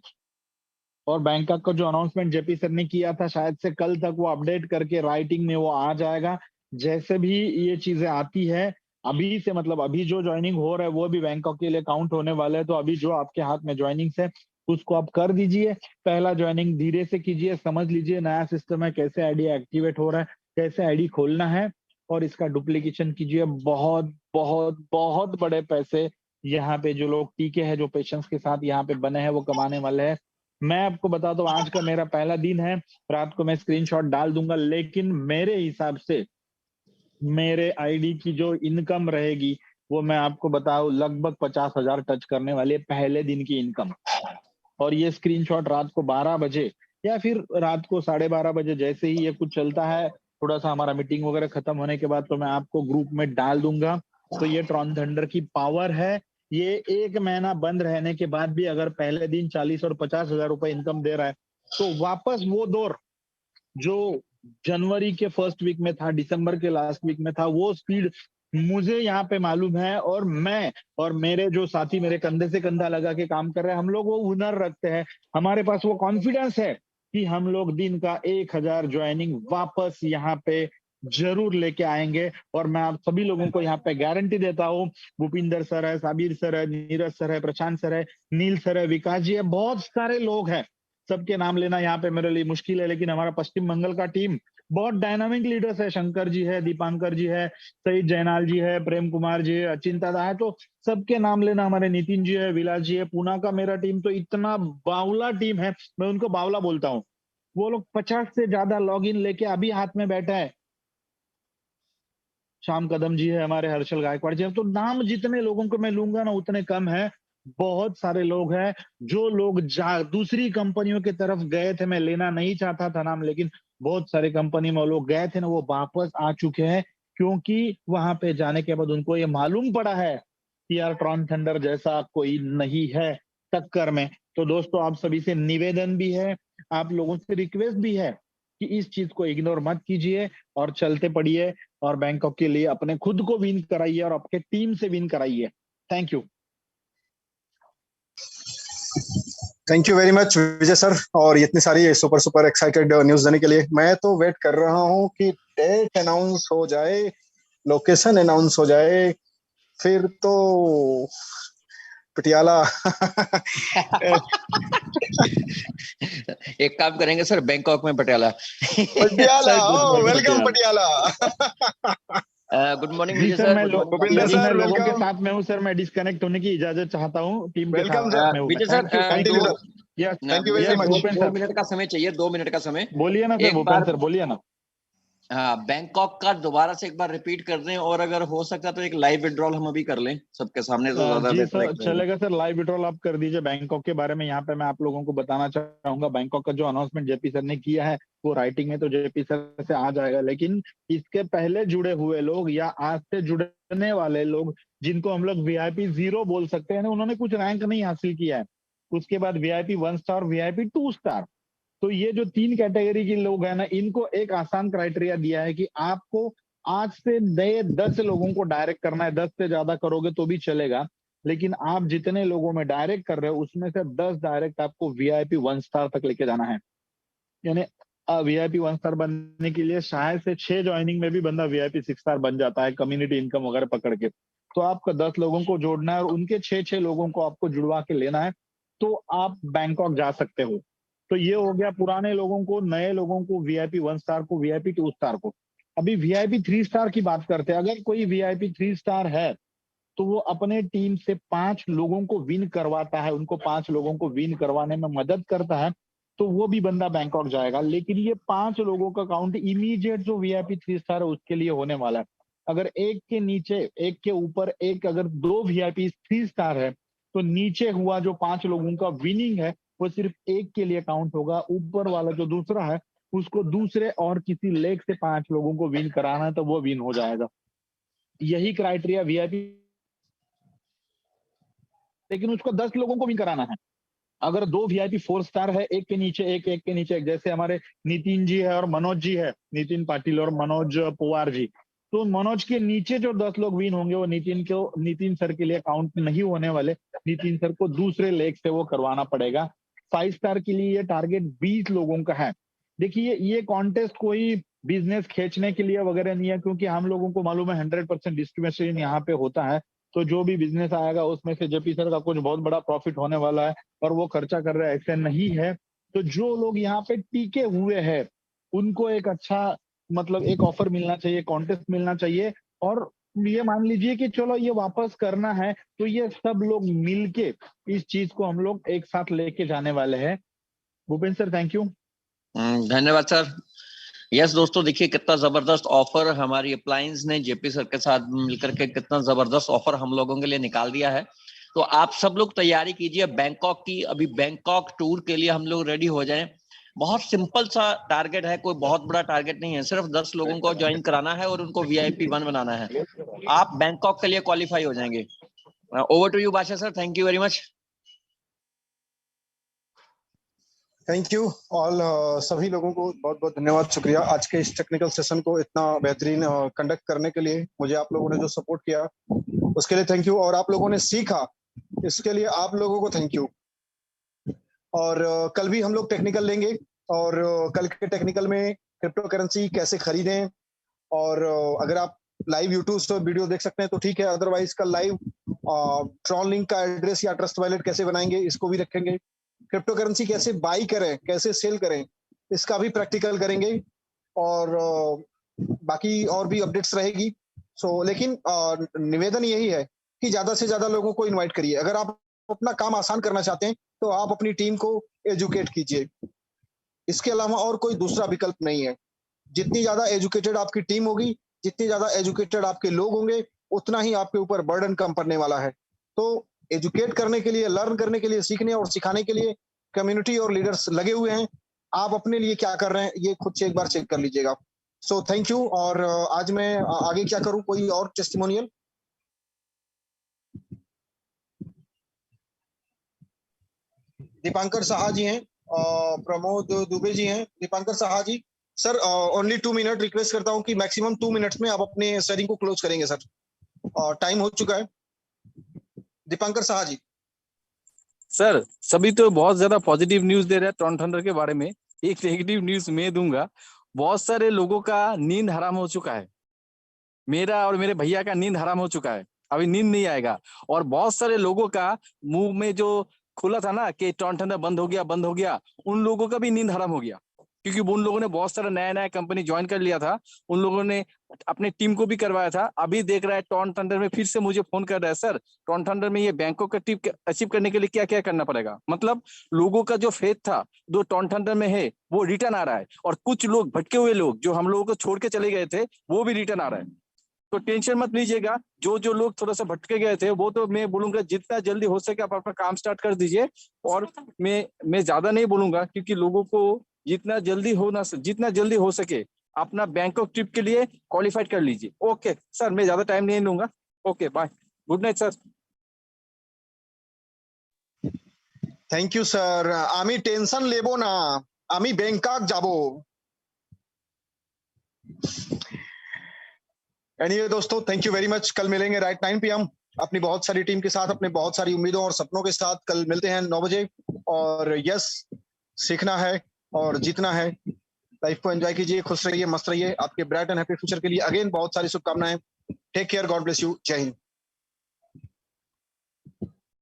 और बैंकॉक का जो अनाउंसमेंट जेपी सर ने किया था, शायद से कल तक वो अपडेट करके राइटिंग में वो आ जाएगा। जैसे भी ये चीजें आती है, अभी से मतलब अभी जो ज्वाइनिंग हो रहा है वो भी बैंकॉक के लिए काउंट होने वाले हैं। तो अभी जो आपके हाथ में ज्वाइनिंग है उसको आप कर दीजिए। पहला ज्वाइनिंग धीरे से कीजिए, समझ लीजिए नया सिस्टम है, कैसे आईडी एक्टिवेट हो रहा है, कैसे आईडी खोलना है, और इसका डुप्लीकेशन कीजिए। बहुत बहुत बहुत बड़े पैसे यहाँ पे जो लोग टीके हैं, जो पेशेंस के साथ यहाँ पे बने हैं, वो कमाने वाले हैं। मैं आपको बता दूं, आज का मेरा पहला दिन है, रात को मैं स्क्रीनशॉट डाल दूंगा, लेकिन मेरे हिसाब से मेरे आईडी की जो इनकम रहेगी, वो मैं आपको बताऊं लगभग 50,000 टच करने वाली है, पहले दिन की इनकम। और ये स्क्रीनशॉट रात को 12 बजे या फिर रात को 12:30 बजे, जैसे ही ये कुछ चलता है, थोड़ा सा हमारा मीटिंग वगैरह खत्म होने के बाद, तो मैं आपको ग्रुप में डाल दूंगा। तो ये ट्रॉन थंडर की पावर है। ये 1 महीना बंद रहने के बाद भी अगर पहले दिन 40 और 50,000 रुपए इनकम दे रहा है, तो वापस वो दौर जो जनवरी के फर्स्ट वीक में था, दिसंबर के लास्ट वीक में था, वो स्पीड मुझे यहाँ पे मालूम है। और मैं और मेरे जो साथी मेरे कंधे से कंधा लगा के काम कर रहे हैं, हम लोग वो हुनर रखते हैं, हमारे पास वो कॉन्फिडेंस है कि हम लोग दिन का 1000 ज्वाइनिंग वापस यहाँ पे जरूर लेके आएंगे। और मैं आप सभी लोगों को यहाँ पे गारंटी देता हूँ, भूपिंदर सर है, साबिर सर है, नीरज सर है, प्रशांत सर है, नील सर है, विकास जी है, बहुत सारे लोग हैं, सबके नाम लेना यहाँ पे मेरे लिए मुश्किल है। लेकिन हमारा पश्चिम बंगाल का टीम बहुत डायनामिक लीडर्स है, शंकर जी है, दीपांकर जी है, सईद जयनाल जी है, प्रेम कुमार जी है, अचिंता दा है, तो सबके नाम लेना, हमारे नितिन जी है, विलास जी है, पूना का मेरा टीम तो इतना बावला टीम है, मैं उनको बावला बोलता हूँ। वो लोग 50 से ज्यादा लॉग इन लेके अभी हाथ में बैठा है। श्याम कदम जी है, हमारे हर्षल गायकवाड़ जी है। तो नाम जितने लोगों को मैं लूंगा ना, उतने कम है। बहुत सारे लोग हैं जो लोग दूसरी कंपनियों की तरफ गए थे, मैं लेना नहीं चाहता था नाम, लेकिन बहुत सारे कंपनी में लोग गए थे ना, वो वापस आ चुके हैं, क्योंकि वहां पे जाने के बाद उनको ये मालूम पड़ा है कि यार ट्रॉन थंडर जैसा कोई नहीं है टक्कर में। तो दोस्तों, आप सभी से निवेदन भी है, आप लोगों से रिक्वेस्ट भी है कि इस चीज को इग्नोर मत कीजिए और चलते पड़िए, और बैंकॉक के लिए अपने खुद को विन कराइए और आपके टीम से विन कराइए। Thank you. Thank you very much Vijay sir, और इतनी सारी सुपर सुपर एक्साइटेड न्यूज देने के लिए। मैं तो वेट कर रहा हूँ कि डेट अनाउंस हो जाए, लोकेशन अनाउंस हो जाए, फिर तो पटियाला। एक काम करेंगे सर, बैंकॉक में Patiala. Patiala, morning, welcome Patiala. Patiala. Good morning ji Vijay sir, sir, मैं good morning Bhupinder Badshah ji. Sir, लोगों के वेलकम। साथ में हूँ सर, मैं डिस्कनेक्ट होने की इजाजत चाहता हूँ, टीम के वेलकम साथ सर। में हूँ। Vijay sir, thank you, thank continue you. Sir. Yes thank you very much. Bhupen दो सर, मिनट का समय चाहिए, 2 मिनट का समय। बोलिए ना सर, एक भूपेन बार सर बोलिए ना। हाँ, बैंकॉक का दोबारा से एक बार रिपीट कर दें, और अगर हो सकता तो एक लाइव विड्रॉल हम अभी कर लें सबके सामने, तो ज्यादा जी बेटर सर, रहेगा। चलेगा सर, लाइव विड्रॉल आप कर दीजिए। बैंकॉक के बारे में यहाँ पे मैं आप लोगों को बताना चाहूंगा, बैंकॉक का जो अनाउंसमेंट जेपी सर ने किया है वो राइटिंग में तो जेपी सर से आ जाएगा, लेकिन इसके पहले जुड़े हुए लोग या आज से जुड़ने वाले लोग, जिनको हम लोग वीआईपी 0 बोल सकते हैं, उन्होंने कुछ रैंक नहीं हासिल किया है। उसके बाद वीआईपी 1 स्टार, वीआईपी 2 स्टार, तो ये जो 3 कैटेगरी के लोग हैं ना, इनको एक आसान क्राइटेरिया दिया है कि आपको आज से नए 10 लोगों को डायरेक्ट करना है। 10 से ज्यादा करोगे तो भी चलेगा, लेकिन आप जितने लोगों में डायरेक्ट कर रहे हो उसमें से 10 डायरेक्ट आपको वीआईपी 1 स्टार तक लेके जाना है। यानी वीआईपी 1 स्टार बनने के लिए शायद से 6 ज्वाइनिंग में भी बंदा वीआईपी 6 स्टार बन जाता है, कम्युनिटी इनकम वगैरह पकड़ के। तो आपको 10 लोगों को जोड़ना है और उनके 6 लोगों को आपको जुड़वा के लेना है, तो आप बैंकॉक जा सकते हो। तो ये हो गया पुराने लोगों को, नए लोगों को, वीआईपी 1 स्टार को, वीआईपी 2 स्टार को। अभी वीआईपी 3 स्टार की बात करते हैं। अगर कोई वीआईपी 3 स्टार है तो वो अपने टीम से 5 लोगों को विन करवाता है, उनको 5 लोगों को विन करवाने में मदद करता है, तो वो भी बंदा बैंकॉक जाएगा। लेकिन ये 5 लोगों का काउंट इमीडिएट जो वीआईपी 3 स्टार है उसके लिए होने वाला है। अगर एक के नीचे, एक के ऊपर एक, अगर 2 वीआईपी 3 स्टार है तो नीचे हुआ जो 5 लोगों का विनिंग है वो सिर्फ एक के लिए काउंट होगा। ऊपर वाला जो दूसरा है उसको दूसरे और किसी लेग से 5 लोगों को विन कराना है, तो वो विन हो जाएगा। यही क्राइटेरिया वीआईपी, लेकिन उसको 10 लोगों को विन कराना है। अगर 2 वीआईपी 4 स्टार है, एक के नीचे एक के नीचे एक, जैसे हमारे नितिन जी है और मनोज जी है, नितिन पाटिल और मनोज पवार जी, तो मनोज के नीचे जो 10 लोग विन होंगे वो नितिन सर के लिए काउंट नहीं होने वाले। नितिन सर को दूसरे लेग से वो करवाना पड़ेगा। 5 स्टार के लिए ये टारगेट 20 लोगों का है। देखिए, ये कॉन्टेस्ट कोई बिजनेस खींचने के लिए वगैरह नहीं है, क्योंकि हम लोगों को मालूम है 100% डिस्ट्रीब्यूशन यहाँ पे होता है। तो जो भी बिजनेस आएगा उसमें से जेपी सर का कुछ बहुत बड़ा प्रॉफिट होने वाला है और वो खर्चा कर रहे हैं, ऐसे नहीं है। तो जो लोग यहाँ पे टिके हुए हैं उनको एक अच्छा, मतलब एक ऑफर मिलना चाहिए, कॉन्टेस्ट मिलना चाहिए। और ये मान लीजिए कि चलो ये वापस करना है, तो ये सब लोग मिलके इस चीज को हम लोग एक साथ लेके जाने वाले हैं। Bhupen sir, thank you. धन्यवाद सर। यस दोस्तों, देखिए कितना जबरदस्त ऑफर हमारी अप्लायंस ने जेपी सर के साथ मिलकर के कितना जबरदस्त ऑफर हम लोगों के लिए निकाल दिया है। तो आप सब लोग तैयारी कीजिए बैंकॉक की। अभी बैंकॉक टूर के लिए हम लोग रेडी हो जाएं। बहुत सिंपल सा टारगेट है, कोई बहुत बड़ा टारगेट नहीं है, सिर्फ 10 लोगों को ज्वाइन कराना है और उनको वीआईपी 1 बनाना है। आप बैंकॉक के लिए क्वालिफाई हो जाएंगे। ओवर टू यू बादशाह sir, thank you very much. Thank you all, सभी लोगों को बहुत बहुत धन्यवाद, शुक्रिया आज के इस टेक्निकल सेशन को इतना बेहतरीन कंडक्ट करने के लिए। मुझे आप लोगों ने जो सपोर्ट किया उसके लिए थैंक यू, और आप लोगों ने सीखा इसके लिए आप लोगों को थैंक यू। और कल भी हम लोग टेक्निकल लेंगे, और कल के टेक्निकल में क्रिप्टो करेंसी कैसे खरीदें, और अगर आप लाइव यूट्यूब से वीडियो देख सकते हैं तो ठीक है, अदरवाइज कल लाइव ट्रॉन लिंक का एड्रेस या ट्रस्ट वॉलेट कैसे बनाएंगे इसको भी रखेंगे। क्रिप्टो करेंसी कैसे बाई करें, कैसे सेल करें, इसका भी प्रैक्टिकल करेंगे। और बाकी और भी अपडेट्स रहेगी। लेकिन निवेदन यही है कि ज्यादा से ज्यादा लोगों को इनवाइट करिए। अगर आप अपना काम आसान करना चाहते हैं तो आप अपनी टीम को एजुकेट कीजिए, इसके अलावा और कोई दूसरा विकल्प नहीं है। जितनी ज्यादा एजुकेटेड आपकी टीम होगी, जितनी ज्यादा एजुकेटेड आपके लोग होंगे, उतना ही आपके ऊपर बर्डन कम पड़ने वाला है। तो एजुकेट करने के लिए, लर्न करने के लिए, सीखने और सिखाने के लिए कम्युनिटी और लीडर्स लगे हुए हैं। आप अपने लिए क्या कर रहे हैं ये खुद से एक बार चेक कर लीजिएगा। Thank you. और आज मैं आगे क्या करूं, कोई और टेस्टिमोनियल? दीपांकर साहा जी हैं, प्रमोद दुबे जी हैं। दीपांकर साहा जी, सर ओनली 2 मिनट रिक्वेस्ट करता हूं कि मैक्सिमम 2 मिनट्स में आप अपने शेयरिंग को क्लोज करेंगे सर, टाइम हो चुका है। दीपांकर साहा जी। सर, सभी तो बहुत ज्यादा पॉजिटिव न्यूज दे रहे हैं ट्रॉन थंडर के बारे में। एक नेगेटिव न्यूज मैं दूंगा। बहुत सारे लोगों का नींद हराम हो चुका है, मेरा और मेरे भैया का नींद हराम हो चुका है। अभी नींद नहीं आएगा। और बहुत सारे लोगों का मुंह में जो खुला था ना कि टॉन्टन बंद हो गया, उन लोगों का भी नींद हराम हो गया, क्योंकि उन लोगों ने बहुत सारा नया कंपनी ज्वाइन कर लिया था, उन लोगों ने अपने टीम को भी करवाया था। अभी देख रहा है टॉन थंडर में फिर से मुझे फोन कर रहा है, सर टॉन थंडर में ये बैंकॉक का टिप अचीव करने के लिए क्या क्या करना पड़ेगा। मतलब लोगों का जो फेथ था जो टॉन थंडर में है वो रिटर्न आ रहा है, और कुछ लोग भटके हुए लोग जो हम लोगों को छोड़ के चले गए थे वो भी रिटर्न आ रहा है। तो टेंशन मत लीजिएगा, जो लोग थोड़ा सा भटके गए थे वो तो मैं बोलूंगा जितना जल्दी हो सके आप अपना काम स्टार्ट कर दीजिए। और मैं ज्यादा नहीं बोलूंगा, क्योंकि लोगों को जितना जल्दी हो सके अपना बैंकॉक ट्रिप के लिए क्वालिफाइड कर लीजिए। ओके सर, मैं ज्यादा टाइम नहीं लूंगा। Okay bye, good night sir. Thank you sir. आमी टेंशन लेबो ना, आमी बैंकॉक जाबो। एनीवे दोस्तों, थैंक यू वेरी मच। कल मिलेंगे राइट 9 PM अपनी बहुत सारी टीम के साथ, अपने बहुत सारी उम्मीदों और सपनों के साथ। कल मिलते हैं 9 बजे। और यस, सीखना है और जीतना है। लाइफ को एंजॉय कीजिए, खुश रहिए, मस्त रहिए। आपके ब्राइट एंड हैप्पी फ्यूचर के लिए अगेन बहुत सारी शुभकामनाएं। Take care, God bless you, जय हिंद।